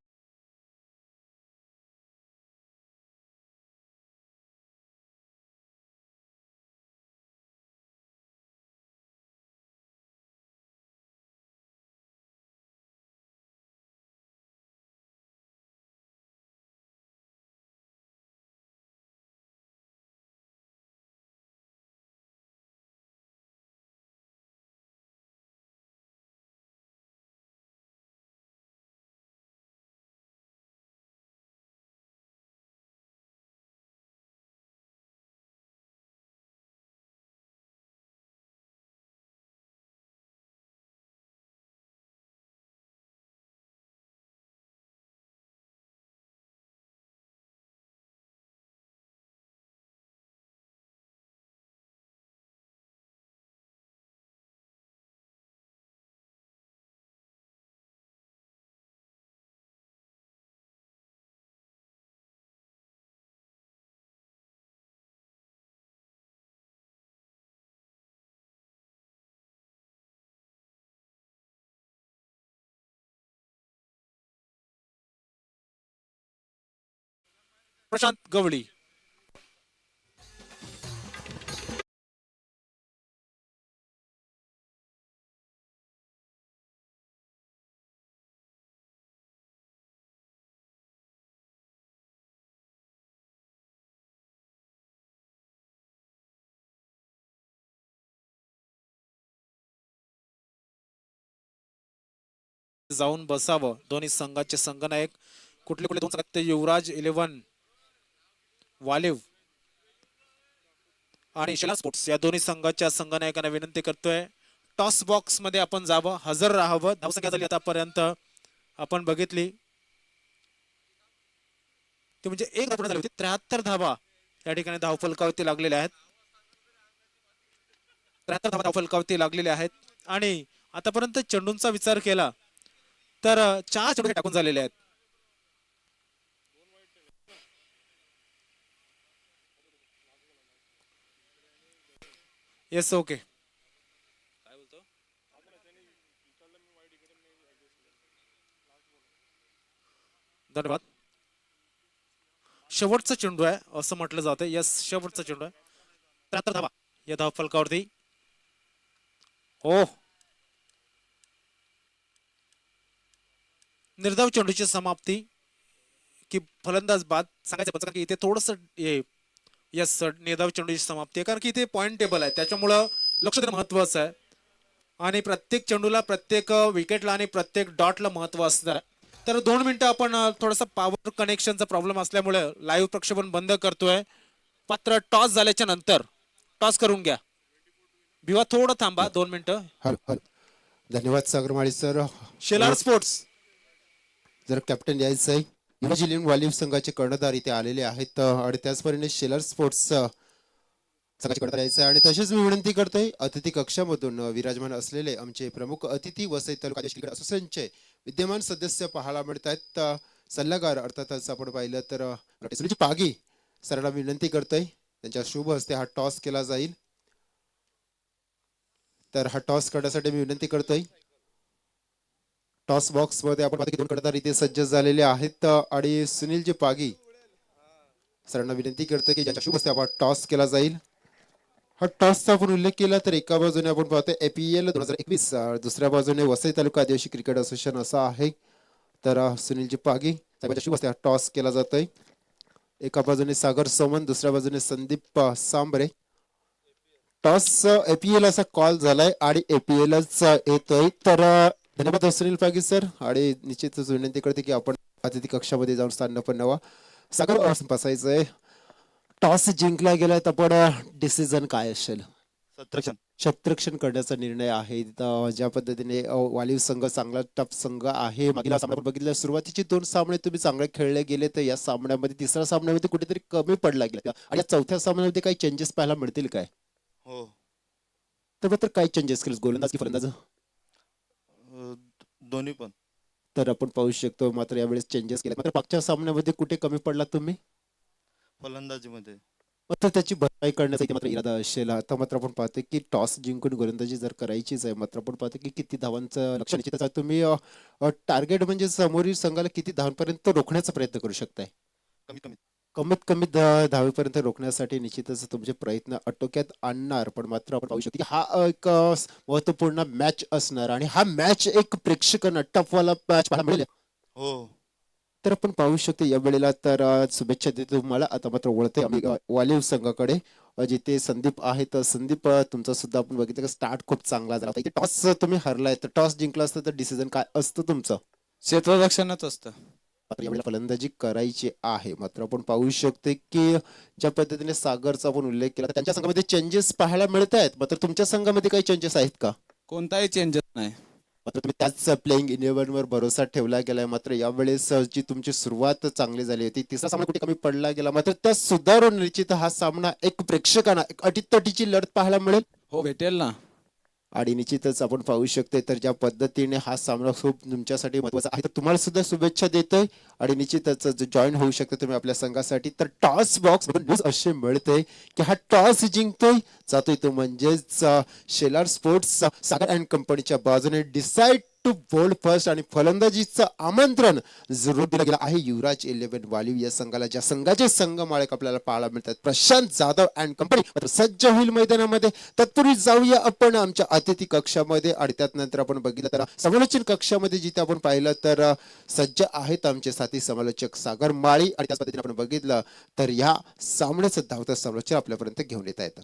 प्रशांत गवळी. जाऊन बसावं. दोन्ही संघाचे संघनायक कुठले कुठले दोन संघात ते युवराज 11 वालिव आणि शिला स्पोर्ट्स या दोन्ही संघाच्या संघनायकांना विनंती करतोय टॉस बॉक्स मध्ये आपण जावं, हजर राहावं. धावसंख्या झाली आतापर्यंत आपण बघितली ती म्हणजे एक धाव पूर्ण झाली होती. 73 धावा या ठिकाणी धावफलकावरती लागलेल्या आहेत. 73 धावा धावफलकावरती लागलेल्या आहेत आणि आतापर्यंत चेंडूंचा विचार केला तर 4 चेंडू टाकून झालेले आहेत. Yes okay. धन्यवाद. शेवटचा चेंडू आहे असं म्हटलं जातं. यस शेवटचा चेंडू आहे. 73 धावा या धावफलकावरती. हो निर्धाव चेंडूची समाप्ती की फलंदाज बाद सांगायचं कारण की इथे थोडस यस निर्धाव चेंडूची समाप्ती आहे कारण की इथे पॉइंट टेबल आहे त्याच्यामुळं लक्ष देणं महत्वाचं आहे आणि प्रत्येक चेंडूला प्रत्येक विकेटला आणि प्रत्येक डॉटला महत्व असणार आहे. तर 2 मिनिटं आपण थोडासा पॉवर कनेक्शनचा प्रॉब्लेम असल्यामुळे लाईव्ह प्रक्षेपण बंद करतोय. मात्र टॉस झाल्याच्या नंतर टॉस करून घ्या. भिवा थोडं थांबा 2 मिनिटं. धन्यवाद सागरमाळी सर. शेलार स्पोर्ट्स जर कॅप्टन यायचं आहे न्यूझीलंड वालिव संघाचे कर्णधार इथे आलेले आहेत आणि त्याचप्रमाणे शेलर स्पोर्ट्स संघाचे कर्णधार यायचं आहे आणि तसेच मी विनंती करतोय अतिथी कक्षामधून विराजमान असलेले आमचे प्रमुख अतिथी वसई तालुका क्रिकेट असोसिएशनचे विद्यमान सदस्य पाहायला मिळत आहेत. सल्लागार अर्थातच आपण पाहिलं तर सुनील पागी सरांना विनंती करतोय त्यांच्या शुभ हस्ते हा टॉस केला जाईल. तर हा टॉस करण्यासाठी मी विनंती करतोय. टॉस बॉक्स मध्ये आपण पाहतो की 2 कर्णधार इथे सज्ज झालेले आहेत आणि सुनीलजी पागी सरांना विनंती करतो की ज्याच्या शुभ हस्ते आपण टॉस केला जाईल. हा टॉसचा आपण उल्लेख केला तर एका बाजूने आपण पाहतो APL 2021 दुसऱ्या बाजूने वसई तालुका आदिवासी क्रिकेट असोसिएशन असं आहे. तर सुनीलजी पागी साहेबांच्या शुभ हस्ते हा टॉस केला जातोय. एका बाजूने सागर सोमन दुसऱ्या बाजूने संदीप सांबरे. टॉस APL असा कॉल झालाय आणि APLच येतोय. तर धन्यवाद सुनील पागी सर आणि निश्चितच विनंती करते की आपण अतिथी कक्षामध्ये जाऊन स्थान पण नवा सागर बसायचंय. टॉस जिंकला गेला तर पण डिसिजन काय असेल? शतरक्षण करण्याचा निर्णय आहे. ज्या पद्धतीने वालिव संघ चांगला टफ संघ आहे. मागील सामना बघितलं सुरुवातीचे 2 सामने तुम्ही चांगले खेळले गेले तर या सामन्यामध्ये तिसऱ्या सामन्यामध्ये कुठेतरी कमी पडला गेला आणि या चौथ्या सामन्यामध्ये काही चेंजेस पाहायला मिळतील काय? हो तर मात्र काय चेंजेस केले गोलंदाज की फलंदाज? दोन्ही पण. तर आपण पाहू शकतो मात्र यावेळेस चेंजेस केले. मात्र मागच्या सामन्यामध्ये कुठे कमी पडला तुम्ही? फलंदाजीमध्ये. मात्र त्याची भरपाई करण्याचा इथे मात्र इरादा असेल. आता मात्र आपण पाहतो की टॉस जिंकून गोलंदाजी जर करायचीच आहे, मात्र आपण पाहतो की किती धावांचं लक्ष निश्चितच आहे. तुम्ही टार्गेट म्हणजे समोरील संघाला किती धावांपर्यंत रोखण्याचा प्रयत्न करू शकताय. कमीत कमी धावेपर्यंत रोखण्यासाठी निश्चितच तुमचे प्रयत्न आटोक्यात आणणार. पण मात्र आपण पाहू शकतो की हा एक महत्वपूर्ण मॅच असणार आणि हा मॅच एक प्रेक्षकांना टफवाला मॅच पाहायला मिळेल. हो. तर आपण पाहू शकतो या वेळेला तर शुभेच्छा देतो तुम्हाला. आता मात्र वळते आम्ही वालीव संघाकडे, जिथे संदीप आहे. तर संदीप, तुमचा सुद्धा आपण बघितलं की स्टार्ट खूप चांगला झाला होता. इथे टॉस तुम्ही हरलाय, तर टॉस जिंकला असतं तर डिसिजन काय असतं तुमचं? क्षेत्ररक्षणच असतं. मात्र यावेळेला फलंदाजी करायची आहे. मात्र आपण पाहू शकतो की ज्या पद्धतीने सागरचा आपण उल्लेख केला, तर त्यांच्या संघामध्ये चेंजेस पाहायला मिळत आहेत. मात्र तुमच्या संघामध्ये काही चेंजेस आहेत का? कोणताही चेंजेस नाही. मात्र तुम्ही त्याच प्लेइंग 11 वर भरोसा ठेवला गेलाय. मात्र यावेळेस जी तुमची सुरुवात चांगली झाली होती, तिसरा सामना कुठे कमी पडला गेला, मात्र त्या सुधारून निश्चित हा सामना एक प्रेक्षकांना एक अटीतटीची लढत पाहायला मिळेल. हो, भेटेल ना. आणि निश्चितच आपण पाहू शकतो तर ज्या पद्धतीने हा सामना खूप तुमच्यासाठी महत्वाचा आहे, तर तुम्हाला सुद्धा शुभेच्छा देतोय. आणि निश्चितच जॉईन होऊ शकता तुम्ही आपल्या संघासाठी. तर टॉस बॉक्स न्यूज असे मिळते की हा टॉस जिंकतोय जातोय तो म्हणजेच शेलार स्पोर्ट्स सागर अँड कंपनीच्या बाजूने डिसाइड टू बोल्ड फर्स्ट, आणि फलंदाजीचं आमंत्रण जरूर दिलं गेलं आहे युवराज 11 वालीव या संघाला. ज्या संघाचे संघ मालक आपल्याला पाहायला मिळतात प्रशांत जाधव अँड कंपनी. मात्र सज्ज होईल मैदानामध्ये. तत्पूर्वी जाऊया आपण आमच्या अतिथी कक्षामध्ये, आणि त्यानंतर आपण बघितलं तर समालोचन कक्षामध्ये जिथे आपण पाहिलं तर सज्ज आहेत आमचे साथी समालोचक सागर माळी. आणि त्याच पद्धतीने आपण बघितलं तर या सामन्याचं धावतं समालोचन आपल्यापर्यंत घेऊन येता येतं.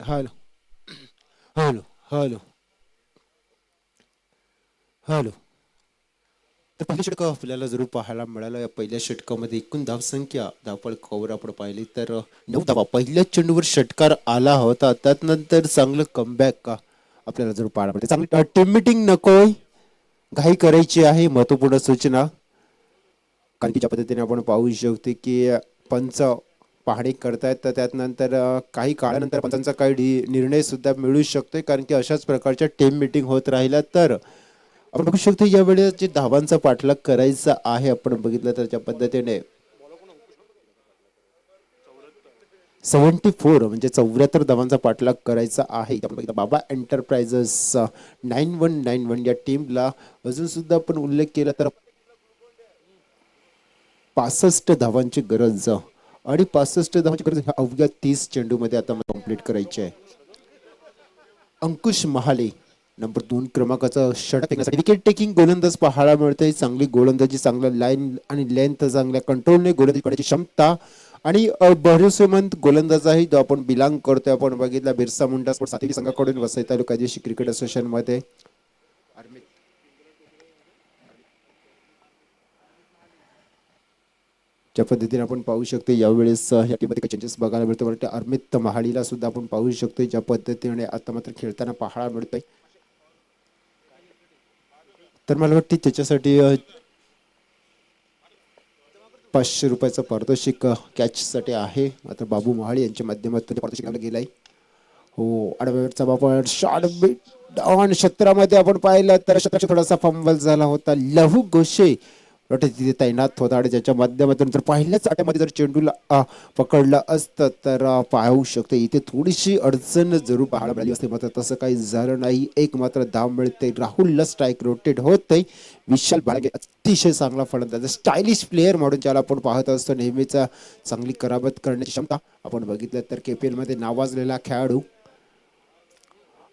Hello hello hello hello. तर पहिल्या षटक आपल्याला जरूर पाहायला मिळालं. या पहिल्या षटकामध्ये एकूण धावसंख्या धावफलकावर आपण पाहिली तर 9 धावा पहिल्याच चेंडूवर षटकार आला होता. त्यानंतर चांगलं कमबॅक का आपल्याला जरूर पाहायला मिळते. चांगली टीम मिटिंग नकोय, घाई करायची आहे. महत्वपूर्ण सूचना, कारण की ज्या पद्धतीने आपण पाहू शकतो की पंच पाहणी करतायत, तर त्यानंतर काही काळानंतर पंचांचा काही निर्णय सुद्धा मिळू शकतोय. कारण की अशाच प्रकारच्या टीम मिटिंग होत राहिल्या तर आपण बघू शकतो यावेळेस जे धावांचा पाठलाग करायचा आहे. आपण बघितलं तर त्या पद्धतीने 74 म्हणजे 74 धावांचा पाठलाग करायचा आहे. आपण बघितलं बाबा एंटरप्राइजेस 9191 या टीमला अजून सुद्धा आपण उल्लेख केला तर 65 धावांची गरज, आणि 65 धावांची गरज ह्या अवघ्या 30 चेंडूमध्ये आता मला कंप्लीट करायची आहे. अंकुश महाले नंबर 2 क्रमांकाचा षटक फेकण्यासाठी विकेट टेकिंग गोलंदाज पाहायला मिळते. चांगली गोलंदाजी, चांगला लाईन आणि लेंथ, चांगल्या कंट्रोलने गोलंदाजी करण्याची क्षमता आणि भरोसेमंद गोलंदाज आहे जो आपण बिलॉंग करतोय. आपण बघितला बिरसा मुंडा स्पोर्ट्स सातवी संघाकडून वसई तालुका आदिवासी क्रिकेट असोसिएशन मध्ये ज्या पद्धतीने आपण पाहू शकतो यावेळेस या टीममध्ये काही चेंजेस बघायला मिळतो. म्हणजे अरमित महाळीला सुद्धा आपण पाहू शकतो ज्या पद्धतीने आता मात्र खेळताना पाहायला मिळतोय. तर मला वाटते त्याच्यासाठी 500 रुपयाचं पारितोषिक कॅच साठी आहे. आता बाबू महाळी यांच्या माध्यमातून पारितोषिक गेलाय. हो, आडव्यावरचा बाबा शॉर्ट बीट ऑन क्षेत्रामध्ये आपण पाहिलं तर क्षेत्राचा थोडासा फंबल झाला होता. लहू गोशे तिथे तैनात होता आणि ज्याच्या माध्यमातून जर पहिल्याच आट्यामध्ये जर चेंडूला पकडलं असतं तर पाहू शकतो इथे थोडीशी अडचण जरूर पाहायला मिळाली असते. मात्र तसं काही झालं नाही. एक मात्र धाव मिळते. राहुलला स्ट्राईक रोटेट होत. विशाल बाळगे अतिशय चांगला फलंदाज, स्टायलिश प्लेअर म्हणून ज्याला आपण पाहत असतो. नेहमीच चांगली करामत करण्याची क्षमता आपण बघितलं तर KPL मध्ये नावाजलेला खेळाडू.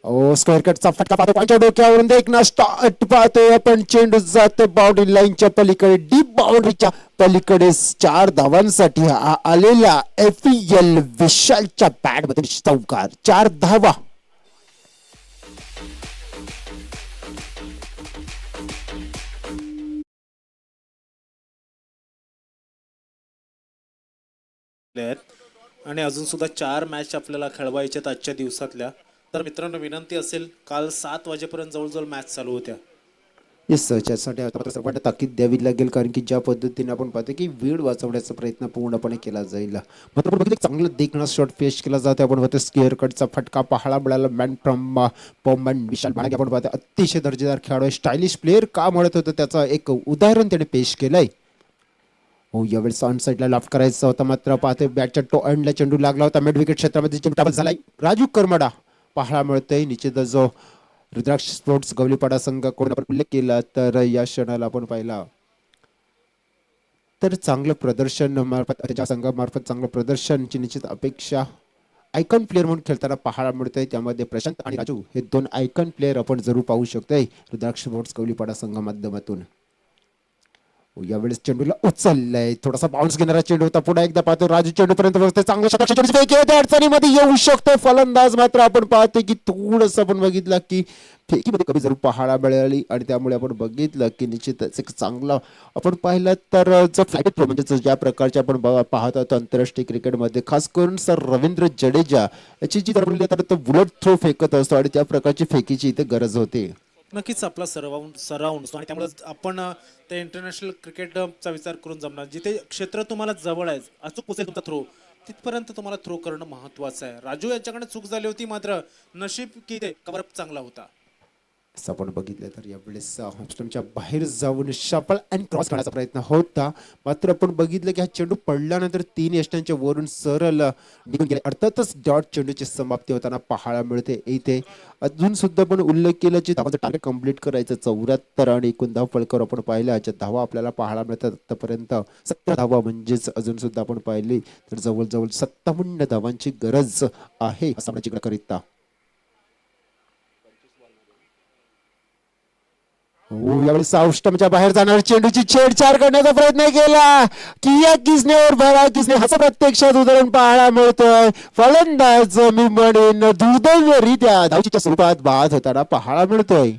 स्क्वेअर कटचा फटका पाहतो पॉईंटच्या डोक्यावरून एक ना स्टार्ट पाहतोय आपण. चेंडू जातो बाउंड्री लाईनच्या पलीकडे, डीप बाउंड्रीच्या पलीकडे. 4 धावांसाठी आलेला FEL विशालच्या बॅट मध्ये चौकार, 4 धावा. आणि अजून सुद्धा 4 मॅच आपल्याला खेळवायच्यात आजच्या दिवसातल्या. तर मित्रांनो विनंती असेल, काल 7 वाजेपर्यंत जवळजवळ मॅच चालू होत्या. येस, त्यासाठी आता सर्वांना ताकीद द्यावी लागेल. कारण की ज्या पद्धतीने आपण पाहतो की वेळ वाचवण्याचा प्रयत्न पूर्णपणे केला जाईल. मात्र आपण चांगलं देखणं शॉट पेश केला जातो. आपण पाहतो स्क्वेअर कटचा फटका पाहायला मिळाला. मॅन फ्रॉम पॉमन विशाल बाळगे आपण पाहतो अतिशय दर्जेदार खेळाडू, स्टायलिश प्लेअर का म्हणत होतं त्याचं एक उदाहरण त्याने पेश केलंय. हो, यावेळेस ऑन साईडला लाफ करायचा होता. मात्र पाहतोय बॅटच्या टो एंडला चेंडू लागला होता. मिड विकेट क्षेत्रामध्ये चेंडू झालाय. राजू करमाडा पाहायला मिळतोय. निश्चितच जो रुद्राक्ष स्पोर्ट्स गवलीपाडा संघाकडून आपण उल्लेख केला तर या क्षणाला आपण पाहिला तर चांगलं प्रदर्शन मार्फत त्याच्या संघामार्फत चांगलं प्रदर्शनची निश्चित अपेक्षा आयकॉन प्लेअर म्हणून खेळताना पाहायला मिळतंय. त्यामध्ये प्रशांत आणि राजू हे 2 आयकॉन प्लेअर आपण जरूर पाहू शकतोय रुद्राक्ष स्पोर्ट्स गवलीपाडा संघा माध्यमातून. यावेळेस चेंडूला उचललाय, थोडासा बाउन्स घेणारा चेंडू होता. पुन्हा एकदा पाहतो राजू चेंडू पर्यंत बघतोय. चांगलं शतक अडचणीमध्ये येऊ शकतो फलंदाज. मात्र आपण पाहतोय की थोडस आपण बघितलं की फेकीमध्ये कमी जरूर पाहायला मिळाली आणि त्यामुळे आपण बघितलं की निश्चितच एक चांगला आपण पाहिलं तर जो फ्लाईट थ्रो म्हणजे ज्या प्रकारचे आपण पाहत होतो आंतरराष्ट्रीय क्रिकेटमध्ये खास करून सर रवींद्र जडेजा याची जी तर तो बुलेट थ्रो फेकत असतो आणि त्या प्रकारची फेकीची इथे गरज होती. नक्कीच आपला सराव असतो आणि त्यामुळे आपण त्या इंटरनॅशनल क्रिकेटचा विचार करून जमणार. जिथे क्षेत्र तुम्हाला जवळ आहे, अचूक पोचेल तुमचा थ्रो, तिथपर्यंत तुम्हाला थ्रो करणं महत्वाचं आहे. राजू यांच्याकडे चूक झाली होती, मात्र नशीब की ते कव्हरअप चांगला होता. आपण बघितलं तर यावेळेस ऑफस्टमच्या बाहेर जाऊन शफल अँड क्रॉस करण्याचा प्रयत्न होता. मात्र आपण बघितलं की हा चेंडू पडल्यानंतर 3 यष्टांच्या वरून सरळ निघून गेले. अर्थातच डॉट चेंडूची समाप्ती होताना पाहायला मिळते. इथे अजून सुद्धा पण उल्लेख केला की धावाचं टार्गेट कंप्लीट करायचं 74 आणि एकूण धाव फलकावर आपण पाहिल्या याच्या धावा आपल्याला पाहायला मिळतात आतापर्यंत 17 धावा. म्हणजेच अजून सुद्धा आपण पाहिली तर जवळजवळ 57 धावांची गरज आहे सामन्याची करिता. यावेळी साउस्टमच्या बाहेर जाणार चेंडूची छेडछाड करण्याचा प्रयत्न केला. किया किसने और भरा किसने असं प्रत्यक्षात उदाहरण पाहायला मिळतोय. फलंदाज मी म्हणेन दुर्दैवरित्या धावचीच्या स्वरूपात बाद होताना पाहायला मिळतोय.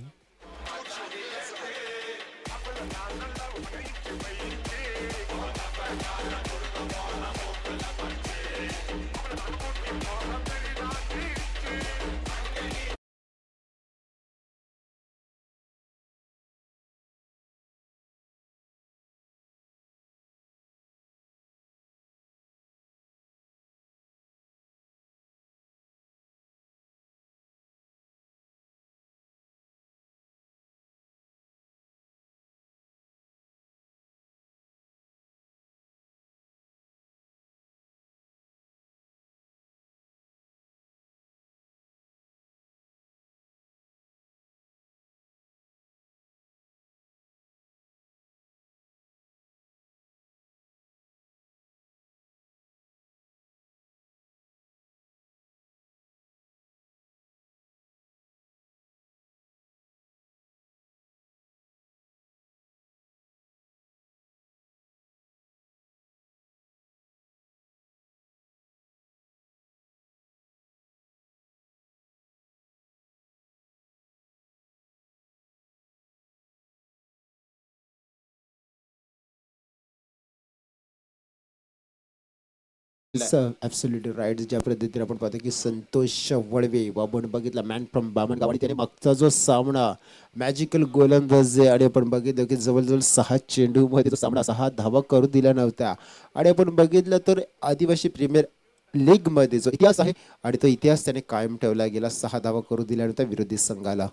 Absolutely right. ज्या पद्धतीने आपण पाहतो की संतोष वळवे आपण बघितला मॅन फ्रॉम बामणगाव आणि त्याने मागचा जो सामना मॅजिकल गोलंदाज आहे आणि आपण बघितलं की जवळजवळ 6 चेंडूमध्ये तो सामना 6 धावा करू दिला नव्हता. आणि आपण बघितलं तर आदिवासी प्रीमियर लीग मध्ये जो इतिहास आहे आणि तो इतिहास त्याने कायम ठेवला गेला. 6 धावा करू दिल्या नव्हत्या विरोधी संघाला.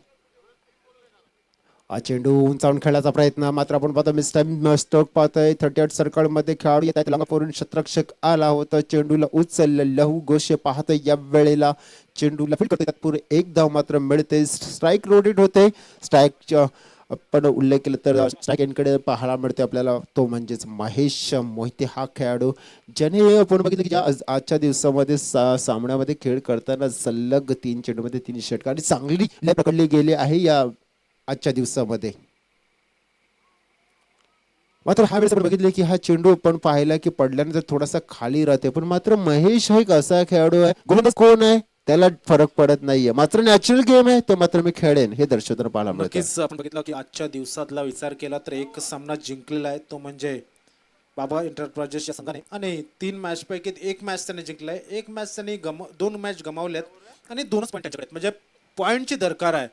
हा चेंडू उंचावून खेळायचा प्रयत्न मात्र आपण पाहतो मिस्टर स्टोक पाहतोय 38 सर्कल मध्ये खेळाडू येत आहेत. लांबावरून क्षेत्ररक्षक आला होता चेंडूला उचललं. लहू घोषे पाहतोय या वेळेला चेंडूला फील्ड करतोय. तत्पूर्वी एक धाव मात्र मिळते. स्ट्राईक रोटेट होते. स्ट्राईकच्या आपण उल्लेख केला तर स्ट्राईक एंडकडे पाहायला मिळते आपल्याला तो म्हणजेच महेश मोहिते हा खेळाडू ज्याने आपण बघितलं की आजच्या दिवसामध्ये सामन्यामध्ये खेळ करताना सलग 3 चेंडूमध्ये 3 षटकार आणि चांगली पकडली गेली आहे या आजच्या दिवसामध्ये. मात्र हा वेळेस आपण बघितले की हा चेंडू आपण पाहिला की पडल्यानंतर थोडासा खाली राहते पण मात्र महेश हा एक असा खेळाडू आहे गोलंदाज कोण आहे त्याला फरक पडत नाहीये. मात्र नॅचरल गेम आहे ते मात्र मी खेळेन हे दर्शवताना पाहायला मिळतं. नक्कीच आपण बघितलं की आजच्या दिवसातला विचार केला तर एक सामना जिंकलेला आहे तो म्हणजे बाबा एंटरप्राइजेस या संघाने आणि 3 मॅच पैकी 1 मॅच त्याने जिंकलाय. 1 मॅच त्यांनी 2 मॅच गमावल्यात आणि 2च पॉईंट त्यांच्याकडे म्हणजे पॉईंटची दरकार आहे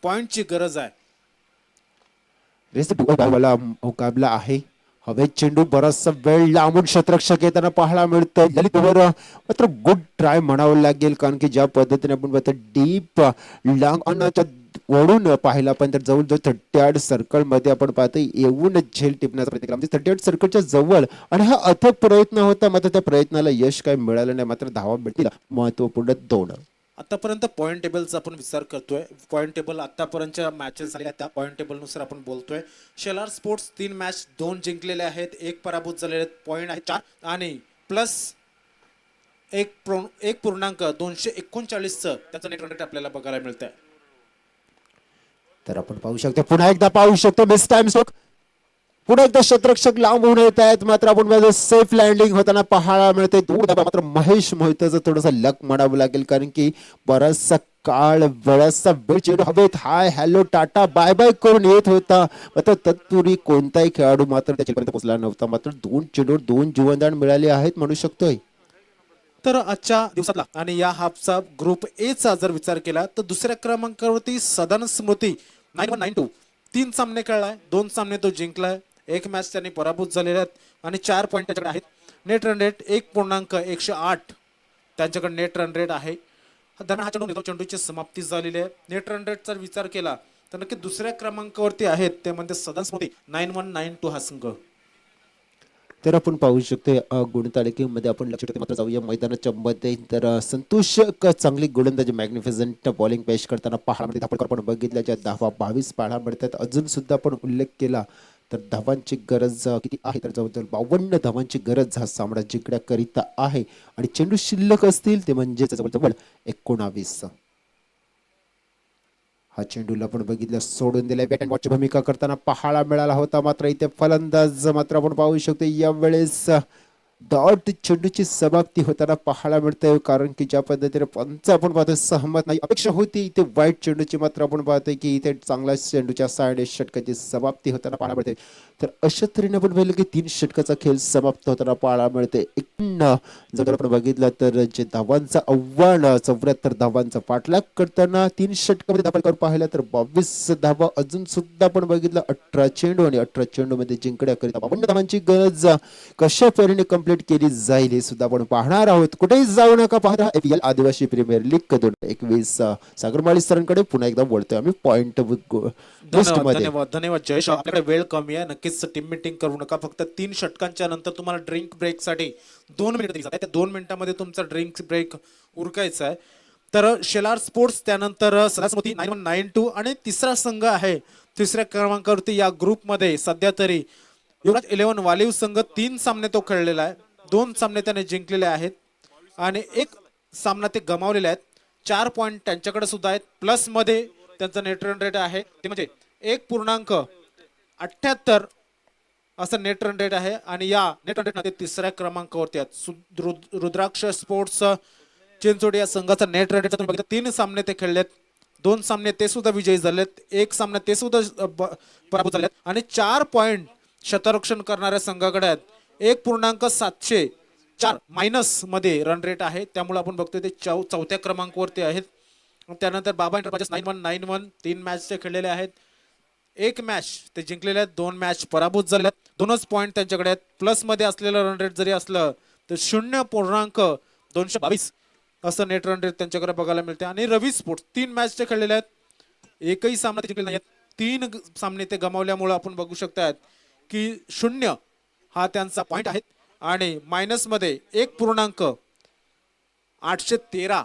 पॉईंटची गरज आहे. मुकाबला आहे. हवेत चेंडू बराचसा वेळ लांबून क्षेत्ररक्षक येताना पाहायला मिळतं. ललित मात्र गुड ट्राय म्हणावं लागेल कारण की ज्या पद्धतीने आपण बघतो डीप लांब ओढून पाहिला पण तर जवळजवळ 38 सर्कल मध्ये आपण पाहतो येऊन झेल टिपण्याचा प्रयत्न केला म्हणजे 38 सर्कलच्या जवळ आणि हा अथक प्रयत्न होता. मात्र त्या प्रयत्नाला यश काय मिळालं नाही. मात्र धावा भेटतील महत्वपूर्ण 2. आतापर्यंत पॉईंट टेबलचा आपण विचार करतोय. पॉईंट टेबल आतापर्यंतच्या मॅचेस झालेल्या त्या पॉईंट टेबलनुसार आपण बोलतोय. शेलार स्पोर्ट्स 3 मॅच 2 जिंकलेले आहेत 1 पराभूत झालेले आहेत. पॉईंट आहे 4 आणि प्लस 1.239चं त्याचं नेट रन रेट आपल्याला बघायला मिळत आहे. तर आपण पाहू शकतो पुन्हा एकदा पाहू शकतो मिस टाइम स्ट्रोक पुन्हा एकदा क्षेत्ररक्षक लांबून येत आहेत. मात्र आपण सेफ लँडिंग होताना पाहायला मिळते. मात्र महेश मोहितेचं थोडंसं लक म्हणावं लागेल कारण की बराचसा काळ बराचसा वेळ चेंडू हवेत hi hello tata bye bye करून येत होता. मात्र तत्पूर्वी कोणताही खेळाडू मात्र त्याच्यापर्यंत पोहोचला नव्हता. मात्र 2 चेंडूवर 2 जीवनदान मिळाले आहेत म्हणू शकतोय. तर आजच्या दिवसातला आणि या हाफचा ग्रुप ए चा जर विचार केला तर दुसऱ्या क्रमांकावरती सदन स्मृती 9192 3 सामने खेळलाय 2 सामने तो जिंकलाय 1 मॅच त्यांनी पराभूत झालेले आहेत आणि 4 पॉईंट त्याच्याकडे आहेत. नेट रन रेट 1.108 त्यांच्याकडे नेट रन रेट आहे. हा चेंडूची समाप्ती झालेली आहे. नेट रन रेटचा विचार केला तर नक्की दुसऱ्या क्रमांकावरती आहेत ते म्हणजे सदन स्मृती 9192 हा संघ. तर आपण पाहू शकतो गुणतालिकेमध्ये आपण लक्ष ठेवतो. मात्र जाऊया मैदानाच्या मध्ये तर संतोष चांगली गोलंदाजी मॅग्निफिसंट बॉलिंग पेश करताना पाहायला आपण बघितल्याच्या धावा 22 पाहायला मिळतात. अजून सुद्धा आपण उल्लेख केला तर धावांची गरज किती आहे तर जवळजवळ 52 धावांची गरज हा सामना जिंकण्याकरिता आहे आणि चेंडू शिल्लक असतील ते म्हणजे जवळजवळ 19. हा चेंडूला आपण बघितलं सोडून दिलाय. बॅट अँड बॉलची भूमिका करताना पाहायला मिळाला होता, मात्र इथे फलंदाज मात्र आपण पाहू शकतो यावेळेस डॉट चेंडूची समाप्ती होताना पाहायला मिळते, कारण की ज्या पद्धतीने पंच आपण पाहतोय सहमत नाही. अपेक्षा होती इथे वाईट चेंडूची, मात्र आपण पाहतोय की इथे चांगल्या चेंडूच्या साइड षटकाची समाप्ती होताना पाहायला मिळते. तर अशा तऱ्हेने आपण पाहिलं की 3 षटकाचा खेळ समाप्त होताना पाहायला मिळते. जर आपण बघितलं तर जे धावांचं आव्हान 74 धावांचा पाठलाग करताना 3 षटकामध्ये धावा करून पाहिलं तर 22 धावा अजून सुद्धा आपण बघितलं 18 चेंडू आणि 18 चेंडू मध्ये जिंकण्याकरिता 52 धावांची गरज कशा परीने कंप्लीट केली जाईल हे सुद्धा आपण पाहणार आहोत. कुठेही जाऊ नका, पाहता IPL आदिवासी प्रीमियर लीग 2021 सागरमाळी सरांकडे पुन्हा एकदा वळतोय आम्ही पॉइंट धन्यवाद धन्यवाद जयेश. आपल्याकडे वेळ कमी आहे, नक्कीच टीम मीटिंग करू नका. फक्त 3 षटकांच्या नंतर तुम्हाला ड्रिंक ब्रेक साठी 2 मिनिट दिली जातात. त्या 2 मिनिटांमध्ये तुमचा ड्रिंक ब्रेक उरकायचा आहे. तर शेलार स्पोर्ट्स, त्यानंतर सरस्वती 9192 आणि तिसरा संघ आहे तिसऱ्या क्रमांकावरती या ग्रुपमध्ये सध्या तरी युवराज 11 वालीव संघ. 3 सामने तो खेळलेला आहे, 2 सामने त्याने जिंकलेले आहेत आणि 1 सामना ते गमावलेले आहेत. 4 पॉइंट त्यांच्याकडे सुद्धा आहेत. प्लस मध्ये त्यांचा नेट रन रेट आहे ते म्हणजे 1.78 असं नेट रन रेट आहे आणि या नेट रन रेट मध्ये तिसऱ्या क्रमांकावरती आहेत. रुद्राक्ष स्पोर्ट्स चिंचोडी या संघाचा नेट रन रेट तुम्ही बघितलं, 3 सामने ते खेळलेत, 2 सामने ते सुद्धा विजयी झालेत, 1 सामना ते सुद्धा पराभूत झालेत आणि 4 पॉइंट शतरक्षण करणाऱ्या संघाकडे आहेत. 1.704 मायनस मध्ये रन रेट आहे, त्यामुळे आपण बघतोय ते 4थ्या क्रमांकावरती आहेत. त्यानंतर बाबा एंटरप्राइजेस 9191 3 मॅच ते खेळलेले आहेत, 1 मॅच ते जिंकलेले आहेत, 2 मॅच पराभूत झाले आहेत. 2च पॉइंट त्यांच्याकडे आहेत. प्लस मध्ये असलेलं रन रेट जरी असलं तर 0.222 असं नेट रन रेट त्यांच्याकडे बघायला मिळते. आणि रवी स्पोर्ट्स 3 मॅच ते खेळलेले आहेत, एकही सामना ते जिंकले नाही आहेत, 3 सामने ते गमावल्यामुळे आपण बघू शकतात की 0 हा त्यांचा पॉइंट आहे आणि मायनस मध्ये 1.813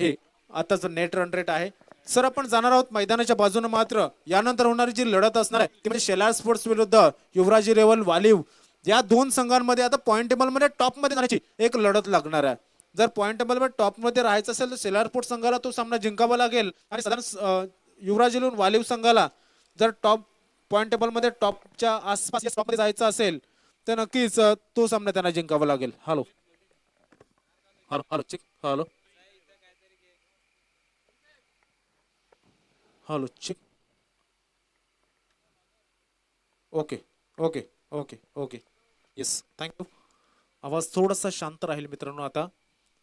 हे आताचं नेट रन रेट आहे. सर आपण जाणार आहोत मैदानाच्या बाजूने, मात्र यानंतर होणारी जी लढत असणार आहे ती म्हणजे शेलार स्पोर्ट्स विरुद्ध युवराज 11 वालीव. या 2 संघांमध्ये आता पॉइंट टेबल मध्ये टॉप मध्ये जाण्याची एक लढत लागणार आहे. जर पॉइंट टेबल मध्ये टॉप मध्ये राहायचं असेल तर शेलार स्पोर्ट्स संघाला तो सामना जिंकावा लागेल आणि साधारण युवराज 11 वालीव संघाला जर टॉप पॉइंट टेबल मध्ये टॉपच्या आसपास या स्टॉप मध्ये जायचं असेल तर नक्कीच तो सामना त्यांना जिंकावा लागेल. Hello hello hello check hello hello check okay okay okay okay yes thank you. आवाज थोडासा शांत राहील मित्रांनो. आता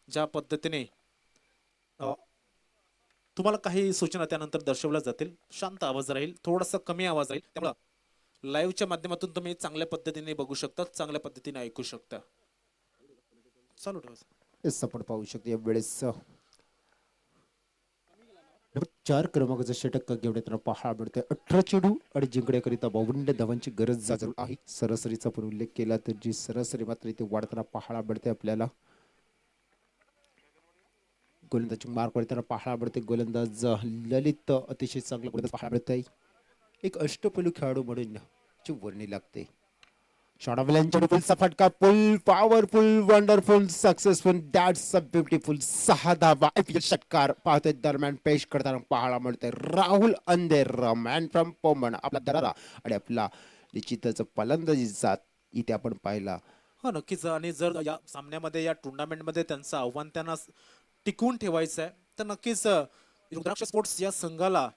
ज्या पद्धतीने तुम्हाला काही सूचना त्यानंतर दर्शवल्या जातील, शांत आवाज राहील, थोडासा कमी आवाज राहील, त्यामुळे लाईव्हच्या माध्यमातून तुम्ही चांगल्या पद्धतीने बघू शकता, चांगल्या पद्धतीने ऐकू शकता. चालू ठेवा. आपण पाहू शकतो या वेळेस 4 क्रमांकाचं षटक घेऊन येताना पाहायला मिळते. 18 चेंडू आणि जिंकण्याकरिता 52 धावांची गरज जरूर आहे. सरासरीचा पण उल्लेख केला तर जी सरासरी मात्र इथे वाढताना पाहायला मिळते आपल्याला. गोलंदाजी मार्क वरताना पाहायला मिळते. गोलंदाज ललित अतिशय चांगला गोलंदाज पाहायला मिळत आहे. एक अष्टपैलू खेळाडू म्हणून ची वर्णी लागते. फुलचा फटका, फुल powerful, wonderful, successful, that's a beautiful. 6 धावा IPL षटकार पाहतोय दरम्यान पेश करताना पाहायला मिळते. राहुल अंधेर मॅन फ्रॉम पोमन आपला दरारा आणि आपला निश्चितच फलंदाजीचा इथे आपण पाहिला. हा नक्कीच. आणि जर या सामन्यामध्ये या टुर्नामेंटमध्ये त्यांचं आव्हान त्यांना टिकवून ठेवायचं आहे तर नक्कीच रुद्राक्ष स्पोर्ट्स या संघाला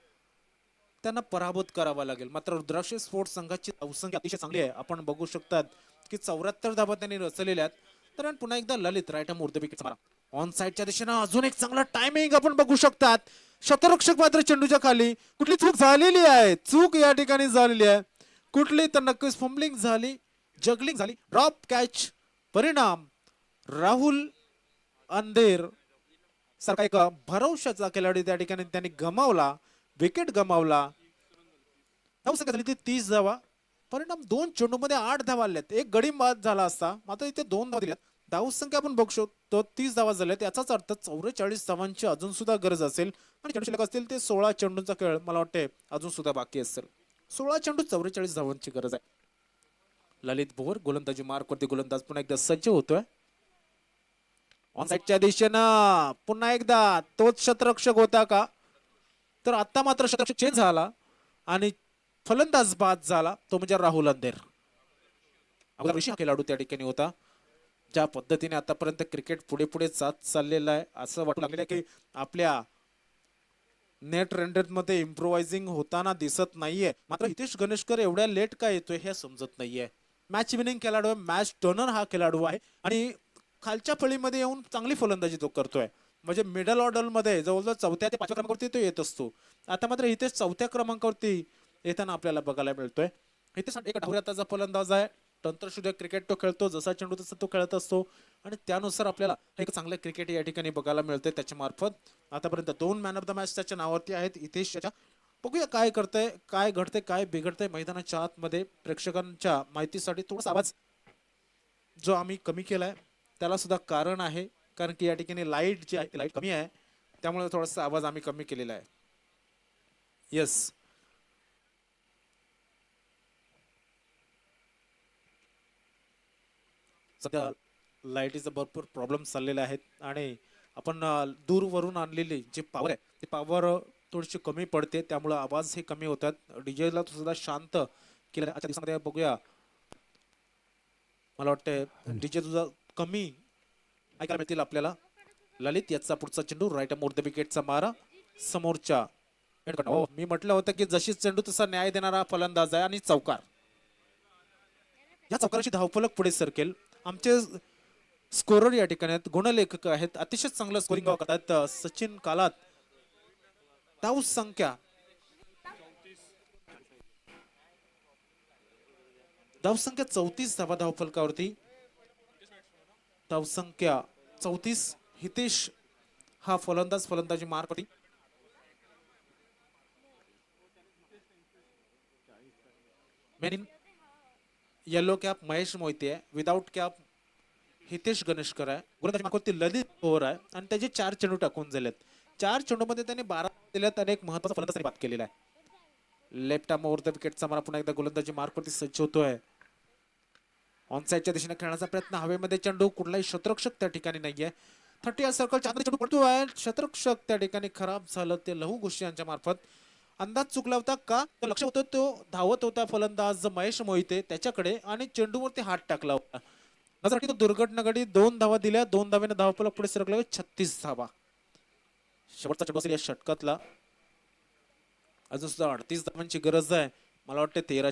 त्यांना पराभूत करावा लागेल. मात्र रुद्राक्ष स्पोर्ट्स संघाची धावसंख्या अतिशय चांगली आहे. आपण बघू शकतात की 74 धावा त्यांनी रचलेल्या आहेत. तर पुन्हा एकदा ललित राईट हॅम उर्ध विकेट मारा ऑन साइडच्या दिशेनं अजून एक चांगला टायमिंग आपण बघू शकतात. शतरक्षक मात्र चेंडूच्या खाली, कुठली चूक झालेली आहे, चूक या ठिकाणी झालेली आहे कुठली तर नक्कीच फंबलिंग झाली, जगलिंग झाली, ड्रॉप कॅच. परिणाम राहुल अंधेर सारखा एक भरवशाचा खेळाडू त्या ठिकाणी त्यांनी गमावला, विकेट गमावला. धावसंख्या झाली ती 30 धावा. परिणाम 2 चेंडूमध्ये 8 धावा आल्यात. एक गडी बाद झाला असता, मात्र इथे 2 धावा दिल्यात. धावसंख्या आपण बघू शकतो 30 धावा झाल्यात. याचाच अर्थ 44 धावांची अजून सुद्धा गरज असेल आणि चेंडू शिल्लक असतील ते 16 चेंडूंचा खेळ मला वाटते अजून सुद्धा बाकी असेल. 16 चेंडू 44 धावांची गरज आहे. ललित भोर गोलंदाजी मार्क वरती गोलंदाज पुन्हा एकदा सज्ज होतोय. ऑन साइडच्या दिशेनं पुन्हा एकदा तोच शतरक्षक होता का, तर आता मात्र शतक चेंज झाला आणि फलंदाज बाद झाला, तो म्हणजे राहुल अंधेर. अगोदर ऋषी हा खेळाडू त्या ठिकाणी होता. ज्या पद्धतीने आतापर्यंत क्रिकेट पुढे पुढे जात चाललेलं आहे, असं वाटू लागलेलं आहे की आपल्या नेट रेंडर मध्ये इम्प्रोव्हायझिंग होताना दिसत नाहीये. मात्र हितेश गणेशकर एवढ्या लेट का येतोय हे समजत नाहीये. मॅच विनिंग खेळाडू आहे, मॅच टर्नर हा खेळाडू आहे आणि खालच्या फळीमध्ये येऊन चांगली फलंदाजी तो करतोय. म्हणजे मिडल ऑर्डर मध्ये जवळजवळ 4थ्या ते 5व्या क्रमांकावरती तो येत असतो. आता मात्र हितेश 4थ्या क्रमांकावरती येताना आपल्याला बघायला मिळतोय. हितेश एक ढवऱ्याचा फलंदाज आहे. तंत्रशुद्ध क्रिकेट तो खेळतो, जसा चेंडू तसा तो खेळत असतो आणि त्यानुसार आपल्याला एक चांगलं क्रिकेट या ठिकाणी बघायला मिळतंय त्याच्या मार्फत. आतापर्यंत 2 मॅन ऑफ द मॅच त्याच्या नावावरती आहेत हितेशच्या. बघूया काय करतंय, काय घडतंय, काय बिघडतंय मैदानाच्या आतमध्ये. प्रेक्षकांच्या माहितीसाठी थोडासा आवाज जो आम्ही कमी केलाय त्याला सुद्धा कारण आहे, कारण की या ठिकाणी लाईट जी आहे ती लाईट कमी आहे, त्यामुळे थोडासा आवाज आम्ही कमी केलेला आहे. येस, सध्या लाईटीचा भरपूर प्रॉब्लेम चाललेले आहेत आणि आपण दूरवरून आणलेली जी पॉवर आहे ती पॉवर थोडीशी कमी पडते, त्यामुळे आवाज हे कमी होतात. डीजेला सुद्धा शांत केलं आजच्या दिवसामध्ये. बघूया, मला वाटतं डीजे तुझा कमी ऐकायला मिळतील आपल्याला. ललित याचा पुढचा चेंडू राईट मोर द विकेटचा मारा समोरच्या. हो, मी म्हटलं होतं की जशी चेंडू तसा न्याय देणारा फलंदाज आहे आणि चौकार. या चौकाराची धावफलक पुढे सरकेल. आमचे स्कोरर या ठिकाणी आहेत, गुणलेखक आहेत, अतिशय चांगलं स्कोरिंग करतात. सचिन कालात धाव संख्या 34 धावा धावफलकावरती. धावसंख्या 34. हितेश हा फलंदाजी mark yellow cap Mahesh Mohite आहे, विदाउट कॅप हितेश गणेशकर आहे. गोलंदाजी मार्कवरती ललित ओव्हर आहे आणि त्याचे 4 चेंडू टाकून दिलेत. 4 चेंडूमध्ये त्याने 12 दिलेत आणि एक महत्वाचा फलंदाज बाद केलेला आहे. लेफ्ट आर्म ओव्हर द विकेटचा मारा पुन्हा एकदा गोलंदाजी मार्कवरती सज्ज होतोय. ऑनसाइडच्या दिशेने खेळण्याचा प्रयत्न, हवेमध्ये चेंडू, कुठलाही क्षेत्ररक्षक त्या ठिकाणी नाहीये. 30 सर्कलच्या आतमध्ये चेंडू पडतोय, क्षेत्ररक्षक त्या ठिकाणी खराब झालं. ते लहू गोष्टी यांच्या मार्फत अंदाज चुकला होता का, तो लक्ष होतं, तो धावत होता फलंदाज महेश मोहिते त्याच्याकडे आणि चेंडूवरती हात टाकला होता. तो दुर्घटना घडी 2 धावा दिल्या, 2 धाव्याने धावफलक पुढे सरकला 36 धावा. शेवटचा चेंडू असेल या षटकातला. अजून सुद्धा 38 धावांची गरज आहे. मला वाटतं 13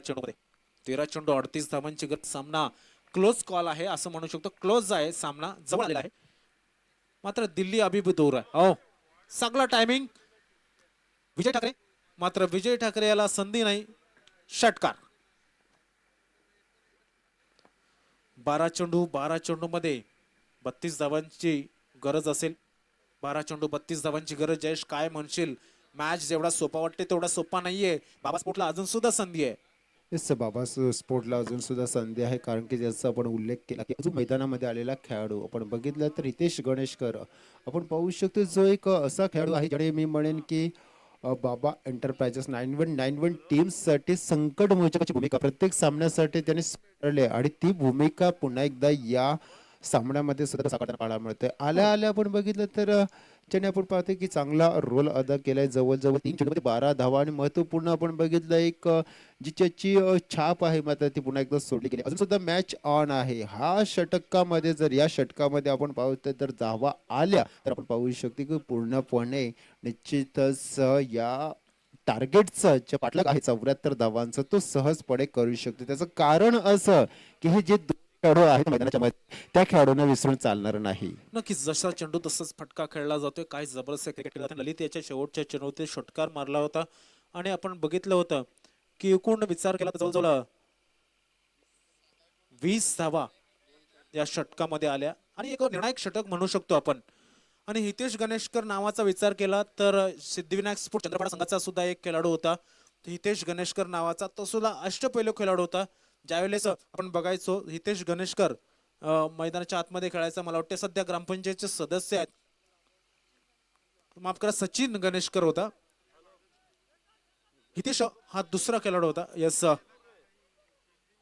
चेंडू 38 धावांची गरज. सामना क्लोज कॉल आहे असं म्हणू शकतो. क्लोज आहे, सामना जवळ आलेला आहे. मात्र दिल्ली अभी भी दूर आहे. हो, चांगला टायमिंग विजय ठाकरे. मात्र विजय ठाकरे याला संधी नाही. षटकार. 12 चेंडू मध्ये 32 धावांची गरज असेल. 12 चेंडू 32 धावांची गरज. जयेश काय म्हणशील, मॅच जेवढा सोपा वाटते तेवढा सोपा नाहीये. बाबा स्पोर्टला अजून सुद्धा संधी आहे. येस, बाबा स्पोर्टला अजून सुद्धा संधी आहे, कारण की ज्याचा आपण उल्लेख केला की अजून मैदानामध्ये आलेला खेळाडू आपण बघितलं तर हितेश गणेशकर आपण पाहू शकतो, जो एक असा खेळाडू आहे ज्याने मी म्हणेन की बाबा एंटरप्राइजेस 9191 टीम्ससाठी संकट मोचकाची भूमिका प्रत्येक सामन्यासाठी त्याने स्वीकारली आणि ती भूमिका पुन्हा एकदा या सामन्यामध्ये सुद्धा साकारताना पाहायला मिळते. आल्या आपण बघितलं तर ज्याने आपण पाहतो की चांगला रोल अदा केलाय. जवळजवळ 3 चेंडूमध्ये 12 धावा आणि महत्वपूर्ण आपण बघितलं एक जी त्याची छाप आहे मात्र ती पुन्हा एकदा सोडली गेली. अजून सुद्धा मॅच ऑन आहे. हा षटकामध्ये जर या षटकामध्ये आपण पाहतो तर धावा आल्या तर आपण पाहू शकतो की पूर्णपणे निश्चितच या टार्गेटचं जे पाठलाग आहे 74 धावांचं तो सहजपणे करू शकतो. त्याचं कारण असं की हे जे खेळाडू आहेत मैदानाच्या मध्ये त्या खेळाडूंना विसरून चालणार नाही. नक्कीच जसा चेंडू तसंच फटका खेळला जातोय. काय जबरदस्त क्रिकेट खेळला. ललित याच्या शेवटच्या चेंडूवरती षटकार मारला होता आणि आपण बघितलं होतं की एकूण विचार केला तर जवळजवळ 20 धावा या षटकामध्ये आल्या आणि एक निर्णायक षटक म्हणू शकतो आपण. आणि हितेश गणेशकर नावाचा विचार केला तर सिद्धिविनायक स्पोर्ट चंद्रपाडा संघाचा सुद्धा एक खेळाडू होता हितेश गणेशकर नावाचा. तो सुद्धा अष्टपैलू खेळाडू होता. ज्यावेळेस आपण बघायचो हितेश गणेशकर मैदानाच्या आतमध्ये खेळायचा. मला वाटतं सध्या ग्रामपंचायतचे सदस्य आहेत, माफ करा, सचिन गणेशकर होता. हितेश हा दुसरा खेळाडू होता. यस,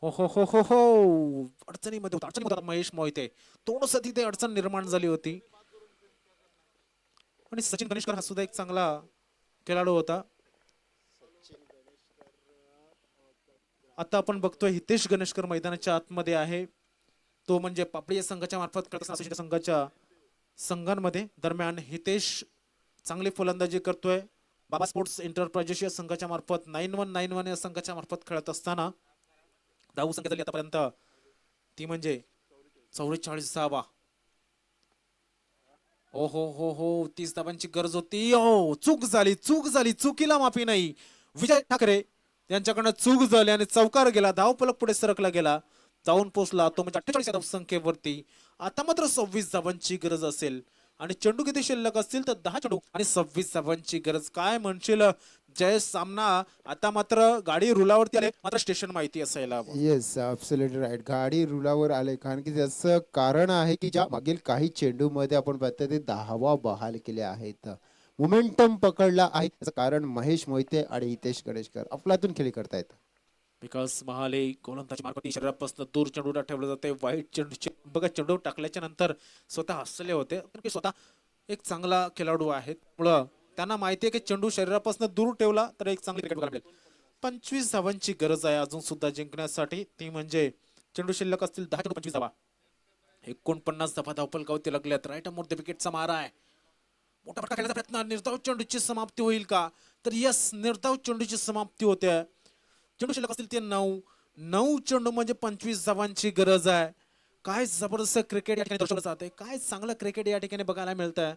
हो हो हो हो हो, अडचणीमध्ये होता महेश मोहिते. थोडस तिथे अडचण निर्माण झाली होती आणि सचिन गणेशकर हा सुद्धा एक चांगला खेळाडू होता. आता आपण बघतोय हितेश गणेशकर मैदानाच्या आतमध्ये आहे. तो म्हणजे पापडी या संघाच्या मार्फत खेळत असताना असोसिएशन संघाच्या संघांमध्ये. दरम्यान हितेश चांगली फलंदाजी करतोय. बाबा स्पोर्ट्स एंटरप्राइजेस या संघाच्या मार्फत 9191 या संघाच्या मार्फत खेळत असताना धाव संख्या झाली आतापर्यंत ती म्हणजे 44. ओ हो 30 धावांची गरज होती. ओ चूक झाली चुकीला माफी नाही. विजय ठाकरे यांच्याकडनं चूक झाली आणि चौकार गेला. धावफलक पुढे सरकला गेला. जाऊन पोहोचला तो म्हणजे 48 या धावसंख्येवरती. आता मात्र 26 धावांची गरज असेल आणि चेंडू किती शिल्लक असतील तर 10 चेंडू आणि 26 धावांची गरज. काय म्हणशील जयेश? सामना आता मात्र गाडी रुलावरती आले, मात्र स्टेशन माहिती असायला हवं. Yes absolutely right. गाडी रुलावर आले कारण की त्याचं कारण आहे की ज्या मागील काही चेंडू मध्ये आपण पाहतो ते 10 बहाल केले आहेत. मोमेंटम पकडला आहे. त्याचं कारण महेश मोहिते आणि हितेश गणेशकर अफलातून खेळी करतायत. विकास महाले गोलंदाजी मार्फत शरीरापासून दूर चेंडूला ठेवलं जाते. वाईट चेंडू बघा, चेंडू टाकल्याच्या नंतर स्वतः हसले होते कारण की स्वतः एक चांगला खेळाडू आहे. मुळे त्यांना माहिती आहे की चेंडू शरीरापासून दूर ठेवला तर एक चांगली क्रिकेट बघायला मिळेल. 25 धावांची गरज आहे अजून सुद्धा जिंकण्यासाठी. ती म्हणजे चेंडू शिल्लक असतील 10 चेंडू 25 धावा. 49 धावा धावफलकावरती लागल्यात. राईट मध्ये विकेटचा मारा आहे. मोठा फटका खेळण्याचा प्रयत्न. निर्धाव चेंडूची समाप्ती होईल का? तर यस, निर्धाव चेंडूची समाप्ती होते. चेंडू शिल्लक असतील ते 9 चेंडू म्हणजे 25 धावांची गरज आहे. काय जबरदस्त क्रिकेट या ठिकाणी दर्शवलं जाते. काय चांगलं क्रिकेट या ठिकाणी बघायला मिळतंय.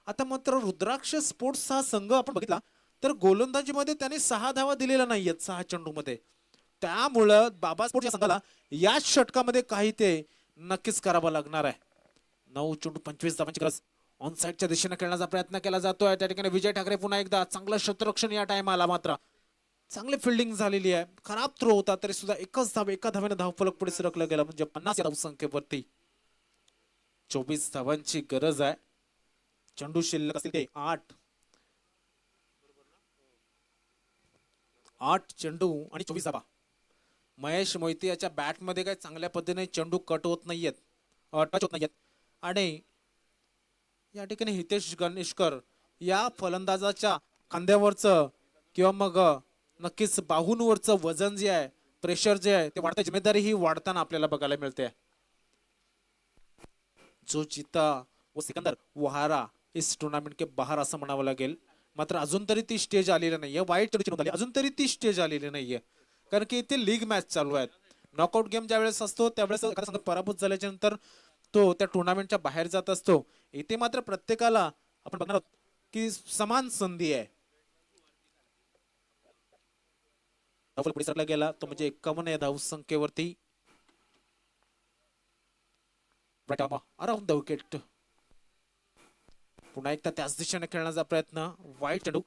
आता मात्र रुद्राक्ष स्पोर्ट्स हा संघ आपण बघितला तर गोलंदाजीमध्ये त्याने 6 धावा दिलेल्या नाहीयेत 6 चेंडू मध्ये. त्यामुळं बाबा स्पोर्ट्स या संघाला या षटकामध्ये काही ते नक्कीच करावं लागणार आहे. 9 चेंडू 25 धावांची गरज. ऑन साईडच्या दिशेने खेळण्याचा प्रयत्न केला जातोय. त्या ठिकाणी विजय ठाकरे पुन्हा एकदा चांगलं क्षेत्ररक्षण या टायमाला. मात्र चांगली फिल्डिंग झालेली आहे. खराब थ्रो होता तरी सुद्धा एका धावेने धावफलक पुढे सरकला गेला म्हणजे 50 या धावसंख्येवरती. 24 धावांची गरज आहे. चेंडू शिल्लक असतील ते 8 चेंडू आणि 24 धावा. महेश मोहिते याच्या बॅट मध्ये काही चांगल्या पद्धतीने चेंडू कट होत नाहीयेत, टच होत नाहीयेत. आणि या ठिकाणी हितेश गणेशकर या फलंदाजाच्या खांद्यावरचं किंवा मग नक्कीच बाहूंवरचं वजन जे आहे, प्रेशर जे आहे ते वाढतं. जिम्मेदारी ही वाढताना आपल्याला बघायला मिळते. जो जीता वो सिकंदर वो हारा इस टूर्नामेंट के बाहर असं म्हणावं लागेल. मात्र अजून तरी ती स्टेज आलेली नाहीये. वाईट चेंडूची नोंद झाली, अजून तरी ती स्टेज आलेली नाहीये कारण की इथे लीग मॅच चालू आहेत. नॉकआउट गेम ज्या वेळेस असतो त्यावेळेस एखादा संघ पराभूत झाल्याच्या नंतर तो त्या टुर्नामेंटच्या बाहेर जात असतो. इथे मात्र प्रत्येकाला आपण बघणार आहोत की समान संधी आहे. पुढे सरला गेला तो म्हणजे 51 या धावसंख्येवरती. Around the wicket. पुन्हा एकदा त्याच दिशेने खेळण्याचा प्रयत्न. वाईट चेंडू.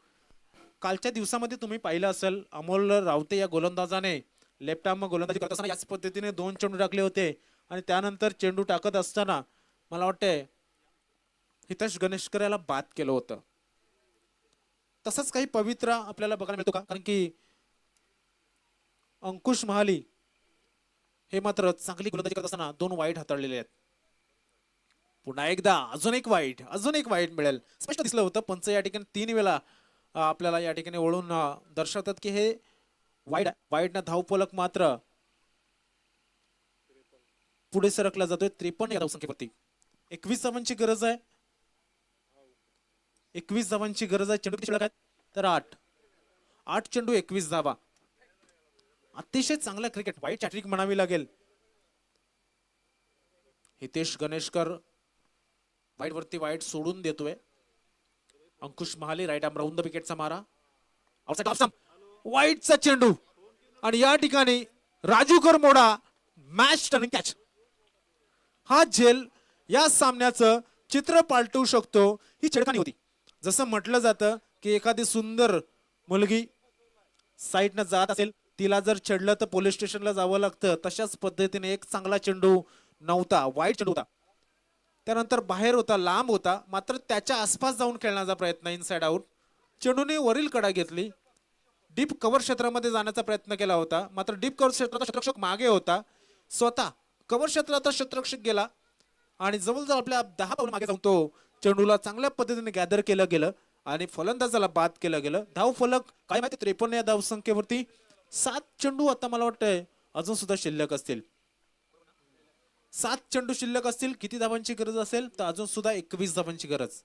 कालच्या दिवसामध्ये तुम्ही पाहिलं असेल अमोल रावते या गोलंदाजाने लेफ्ट आर्म गोलंदाजी करत असताना याच पद्धतीने 2 चेंडू टाकले होते आणि त्यानंतर चेंडू टाकत असताना मला वाटतंय हितेश गणेशकर याला बाद केलं होतं. तसंच काही पवित्र आपल्याला बघायला मिळतो का? कारण की अंकुश महाली हे मात्र चांगली गोलंदाजी करत असताना 2 वाईट हाताळलेले आहेत. पुन्हा एकदा अजून एक वाईट मिळेल. स्पष्ट दिसलं होतं. पंच या ठिकाणी 3 वेळा आपल्याला या ठिकाणी वळून दर्शवतात की हे वाईट ना धावफलक मात्र पुढे सरकला जातोय. 53 या धावसंख्येवरती. 21 धावांची गरज आहे. 21 धावांची गरज आहे. चेंडू किती शिल्लक आहेत तर 8 चेंडू 21 धावा. अतिशय चांगला क्रिकेट. वाईट हॅट्रिक म्हणावी लागेल. हितेश गणेशकर वाईट वरती वाईट सोडून देतोय. Ankush Mahale right arm round the विकेटचा मारा. वाईटचा चेंडू आणि या ठिकाणी Raju Karmoda match turning catch. हा झेल या सामन्याचं चित्र पालटू शकतो. ही छेडखानी होती. जसं म्हटलं जातं की एखादी सुंदर मुलगी साईडनं जात असेल तिला जर छेडलं तर पोलीस स्टेशनला जावं लागतं. तशाच पद्धतीने एक चांगला चेंडू नव्हता, वाईट चेंडू होता. त्यानंतर बाहेर होता, लांब होता, मात्र त्याच्या आसपास जाऊन खेळण्याचा प्रयत्न इनसाइड आउट. चेंडूने वरील कडा घेतली. डीप कव्हर क्षेत्रामध्ये जाण्याचा प्रयत्न केला होता, मात्र डीप कव्हर क्षेत्राचा क्षेत्ररक्षक मागे होता. स्वतः कव्हर क्षेत्राचा क्षेत्ररक्षक गेला आणि जवळजवळ आपल्या 10 पाऊल मागे जाऊन तो चेंडूला चांगल्या पद्धतीने गॅदर केलं गेलं आणि फलंदाजाला बाद केलं गेलं. धाव फलक काय माहिती 53 या धावसंख्येवरती. 7 चेंडू आता मला वाटतंय अजून सुद्धा शिल्लक असतील. 7 चेंडू शिल्लक असतील. किती धावांची गरज असेल तर अजून सुद्धा 21 धावांची गरज.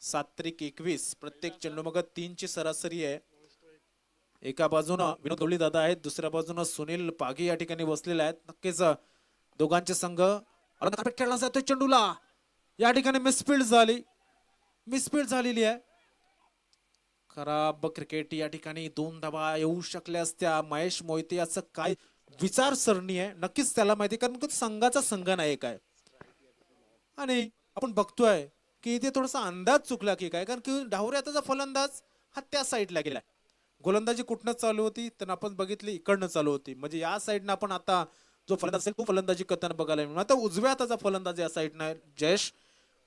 7-21 प्रत्येक चेंडू मग 3 ची सरासरी आहे. एका बाजूनं विनोद गवळी दादा आहेत, दुसऱ्या बाजूनं सुनील पागी या ठिकाणी बसलेले आहेत. नक्कीच दोघांचे संघ कार्पेट खेळला जातोय. चेंडूला या ठिकाणी मिसफील्ड झालेली आहे. खराब क्रिकेट या ठिकाणी 2 धावा येऊ शकल्या असत्या. महेश मोहिते याचं काय विचारसरणी आहे नक्कीच त्याला माहिती, कारण की संघाचा संघ नाही काय. आणि आपण बघतोय की इथे थोडासा अंदाज चुकला की काय, कारण की डावऱ्याचा फलंदाज हा त्या साईडला गेलाय. गोलंदाजी कुठनं चालू होती तर आपण बघितली इकडनं चालू होती, म्हणजे या साईडनं आपण आता जो फलंदाज असेल तो फलंदाजी करताना बघायला मिळून. आता उजव्या हाताचा फलंदाज या साईडनं जयेश.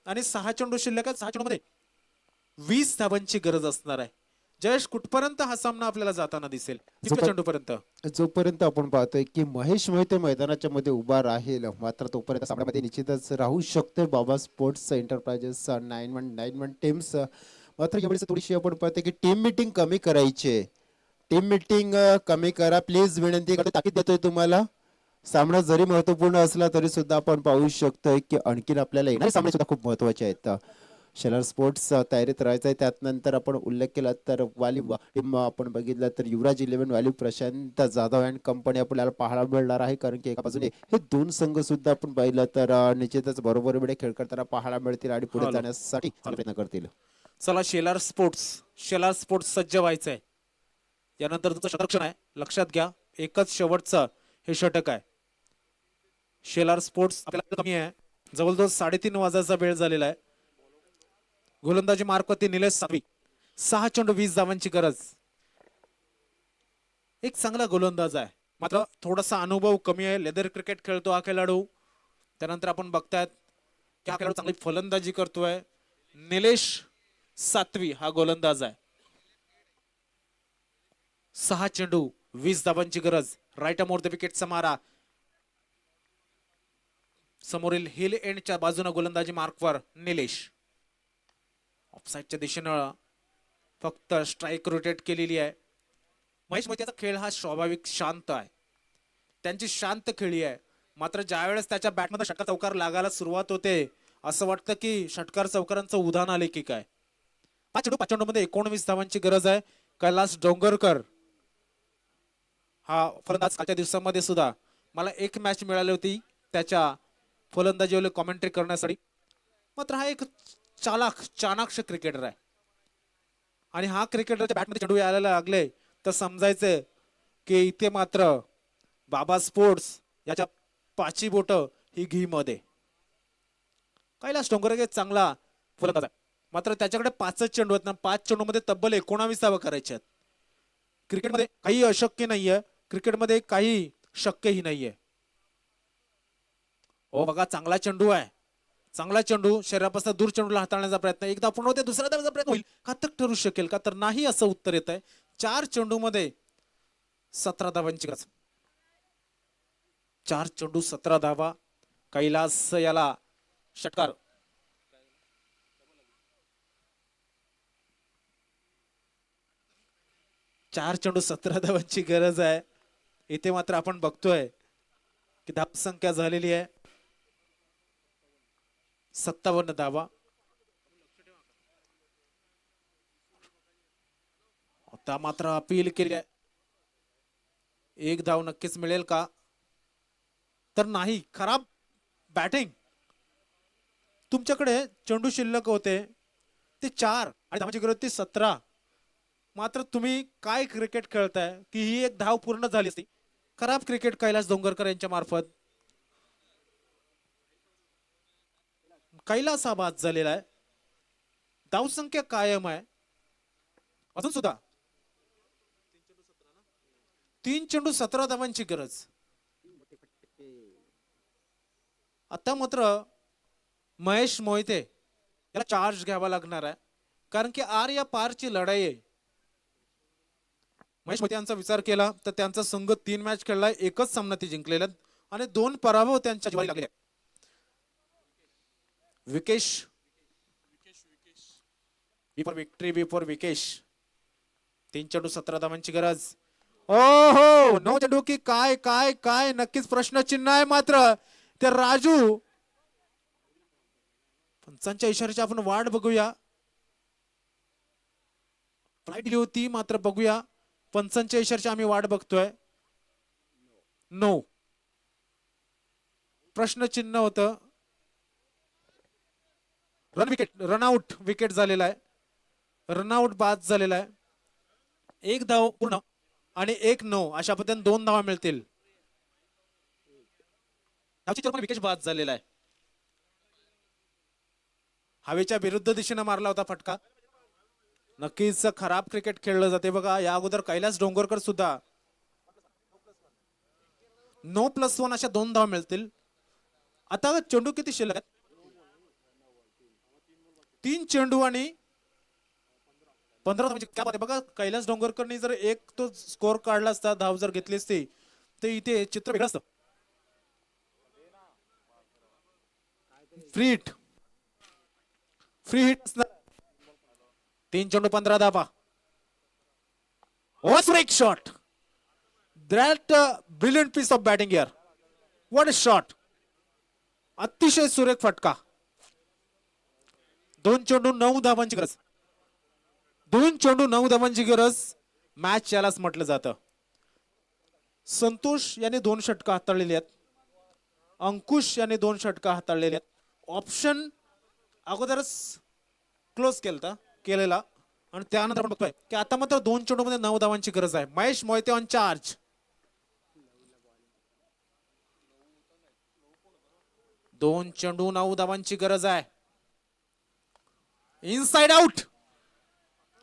आणि 6 चेंडू शिल्लक आहेत. 6 चेंडू मध्ये 20 धावांची गरज असणार आहे. जयेश कुठपर्यंत हा सामना आपल्याला जाताना दिसेल? चेंडूपर्यंत जोपर्यंत आपण पाहतोय की महेश मोहिते मैदानाच्या मध्ये उभा राहील, मात्र तोपर्यंत सामन्यामध्ये निश्चितच राहू शकते बाबा स्पोर्ट्स एंटरप्राइजेस 9191 टीम्स. मात्र यावेळेस थोडीशी आपण पाहतोय की टीम मीटिंग कमी करायची. टीम मीटिंग कमी करा प्लीज, विनंती करतो, ताकीद देतोय तुम्हाला. सामना जरी महत्वपूर्ण असला तरी सुद्धा आपण पाहू शकतोय की आणखीन आपल्याला येणारे सामने सुद्धा खूप महत्वाचे आहेत. शेलार स्पोर्ट्स तयारीत राहायचं आहे. त्यानंतर आपण उल्लेख केला तर वालीव टीम आपण बघितलं तर युवराज 11 वालीव प्रशांत जाधव अँड कंपनी आपल्याला पाहायला मिळणार आहे, कारण की एका बाजूने हे 2 संघ सुद्धा आपण पाहिलं तर निश्चितच बरोबर वेळे खेळ करताना पाहायला मिळतील आणि पुढे जाण्यासाठी प्रयत्न करतील. चला शेलार स्पोर्ट्स सज्ज व्हायचंय. यानंतर तुमचं षटरक्षण आहे, लक्षात घ्या. एकच शेवटचं हे षटक आहे. शेलार स्पोर्ट्स आपल्याला कमी आहे, जवळजवळ 3:30 वाजायचा वेळ झालेला आहे. गोलंदाजी मार्कवरती निलेश सातवी. 6 चेंडू 20 धावांची गरज. एक चांगला गोलंदाज आहे, मात्र थोडासा अनुभव कमी आहे. लेदर क्रिकेट खेळतो हा खेळाडू. त्यानंतर आपण बघतायत की हा खेळाडू चांगली फलंदाजी करतोय. निलेश सातवी हा गोलंदाज आहे. 6 चेंडू 20 धावांची गरज. राईट मोर द विकेटचा मारा. समोरील हिल एंडच्या बाजूने गोलंदाजी मार्कवर निलेश. ऑफसाईडच्या दिशेनं फक्त स्ट्राईक रोटेट केलेली आहे. महेश मोहितेचा खेळ हा स्वाभाविक शांत आहे, त्यांची शांत खेळी आहे. मात्र ज्या वेळेस त्याच्या बॅटमध्ये षटकार चौकार लागायला सुरुवात होते असं वाटतं की षटकार चौकारांचं उदाहरण आले की काय. 5 चेंडू मध्ये 19 धावांची गरज आहे. कैलास डोंगरकर हा फलंदाज कालच्या दिवसामध्ये सुद्धा मला एक मॅच मिळाली होती त्याच्या फलंदाजीवर कॉमेंट्री करण्यासाठी. मात्र हा एक चाणाक्ष क्रिकेटर आहे आणि हा क्रिकेटरच्या बॅटमध्ये चेंडू यायला लागले तर समजायचं की इथे मात्र बाबा स्पोर्ट्स याच्या 5 बोट ही घी मध्ये. कैलास डोंगरकर चांगला फलंदाज आहे, मात्र त्याच्याकडे 5 चेंडू आहेत ना. 5 चेंडू मध्ये तब्बल 19 धावा करायचे आहेत. क्रिकेटमध्ये काही अशक्य नाहीये, क्रिकेटमध्ये काही शक्यही नाहीये. ओ बघा चांगला चेंडू आहे, चांगला चेंडू. शरीरापासून दूर चेंडूला हाताळण्याचा प्रयत्न. एकदा पूर्ण होते, दुसऱ्या धावाचा प्रयत्न होईल का तर ठरू शकेल का तर नाही असं उत्तर येत आहे. 4 चेंडू मध्ये 17 धावांची गरज. 4 चेंडू 17 धावा. कैलास याला षटकार. चार चेंडू 17 धावांची गरज आहे. इथे मात्र आपण बघतोय की धावसंख्या झालेली आहे 57 धावा. आता मात्र अपील केली आहे. 1 धाव नक्कीच मिळेल का तर नाही. खराब बॅटिंग. तुमच्याकडे चेंडू शिल्लक होते ते 4 आणि धावांची गरज ती 17. मात्र तुम्ही काय क्रिकेट खेळताय की ही 1 धाव पूर्ण झाली असती. खराब क्रिकेट कैलास डोंगरकर यांच्या मार्फत. कैलास हा बाद झालेला आहे. धावसंख्या कायम आहे अजून सुद्धा. 3 चेंडू 17 धावांची गरज. आता मात्र महेश मोहिते याला चार्ज घ्यावा लागणार आहे, कारण की आर या पारची लढाई आहे. महेश मोहिते यांचा विचार केला तर त्यांचा संघ 3 मॅच खेळलाय, 1च सामना ते जिंकलेला आणि 2 पराभव त्यांच्या जिवारी लागले. Vikesh for victory B for Vikesh. 3 चेंडू 17 धावांची गरज. ओ हो, 9 चेंडू की काय काय काय नक्कीच प्रश्नचिन्ह आहे. मात्र ते राजू पंचांच्या इशाऱ्याची आपण वाट बघूया. फ्लाईट दिली होती मात्र बघूया. पंचांच्या इशाऱ्याची आम्ही वाट बघतोय. नो, प्रश्नचिन्ह होतं. रनआउट विकेट झालेला आहे. रनआउट बाद झालेला आहे. 1 धाव पूर्ण आणि 1-9 अशा पद्धतीने 2 धावा मिळतील. विकेट बाद झालेला आहे. हवेच्या विरुद्ध दिशेने मारला होता फटका. नक्कीच खराब क्रिकेट खेळलं जाते बघा. या अगोदर कैलास डोंगरकर सुद्धा 9+1 अशा 2 धावा मिळतील. आता चेंडू किती शिल्लक आहेत? 3 चेंडू आणि 15 धावांची. क्या बात आहे बघा. कैलास डोंगरकरनी जर एक तो स्कोर काढला असता, धाव जर घेतली असती तर इथे चित्र वेगळं असतं. फ्री हिट 3 चेंडू 15 धावा. एक shot. That brilliant piece of batting here. What a shot. अतिशय सुरेख फटका. 2 चेंडू 9 धावांची गरज. 2 चेंडू 9 धावांची गरज. मॅच यालाच म्हटलं जातं. संतोष यांनी 2 षटकं हाताळलेली आहेत. अंकुश यांनी 2 षटकं हाताळलेली आहेत. ऑप्शन अगोदरच क्लोज केलेला आणि त्यानंतर आपण बघतोय की आता मात्र 2 चेंडू मध्ये 9 धावांची गरज आहे. Mahesh Mohite on charge. 2 चेंडू 9 धावांची गरज आहे. Inside out.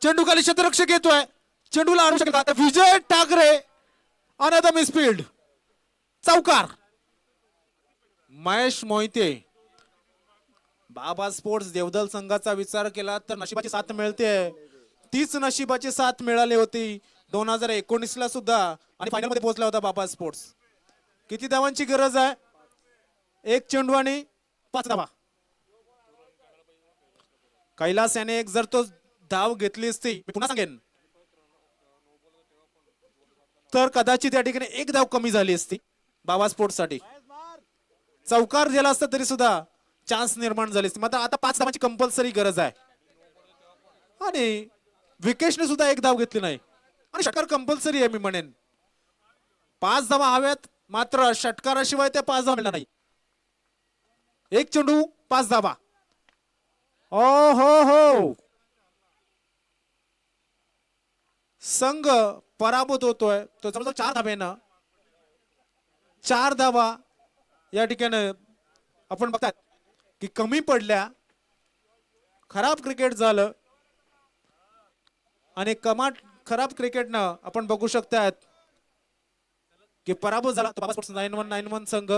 चेंडू खाली क्षेत्ररक्षक येतोय. चेंडूला आणू शकेल का विजय ठाकरे. Another misfield. चौकार. महेश मोहिते. बाबा स्पोर्ट्स देवदल संघाचा विचार केला तर नशिबाची साथ मिळते. तीच नशिबाची साथ मिळाली होती 2019 ला सुद्धा आणि फायनल मध्ये पोहोचला होता बाबा स्पोर्ट्स. किती धावांची गरज आहे? 1 चेंडू आणि 5 धावा. कैलास याने एक जर तो धाव घेतली असती, मी पुन्हा सांगेन, तर कदाचित या ठिकाणी 1 धाव कमी झाली असती बाबा स्पोर्ट्स साठी. चौकार दिला असता तरी सुद्धा चान्स निर्माण झाले असते. मात्र आता 5 धावांची कंपल्सरी गरज आहे आणि विकेशने सुद्धा 1 धाव घेतली नाही आणि षटकार कंपल्सरी आहे. मी म्हणेन 5 धावा हव्यात, मात्र षटकाराशिवाय त्या 5 धावा मिळणार नाही. 1 चेंडू 5 धावा. ओ हो, संघ पराभूत होतोय. तो जवळजवळ 4 धावेनं 4 धावा या ठिकाणी आपण बघतात की कमी पडल्या. खराब क्रिकेट झालं आणि खराब क्रिकेटनं आपण बघू शकतात की पराभूत झाला तो बाबा स्पोर्ट्स 9191 संघ.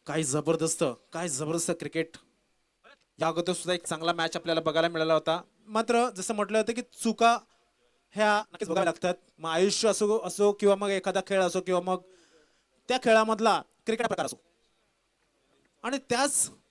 काय जबरदस्त क्रिकेट. या अगोदर सुद्धा एक चांगला मॅच आपल्याला बघायला मिळाला होता. मात्र जसं म्हटलं होतं की चुका ह्या नक्कीच बघाव्या लागतात. मग आयुष्य असो किंवा मग एखादा खेळ असो किंवा मग त्या खेळामधला क्रिकेट प्रकार असो आणि त्याच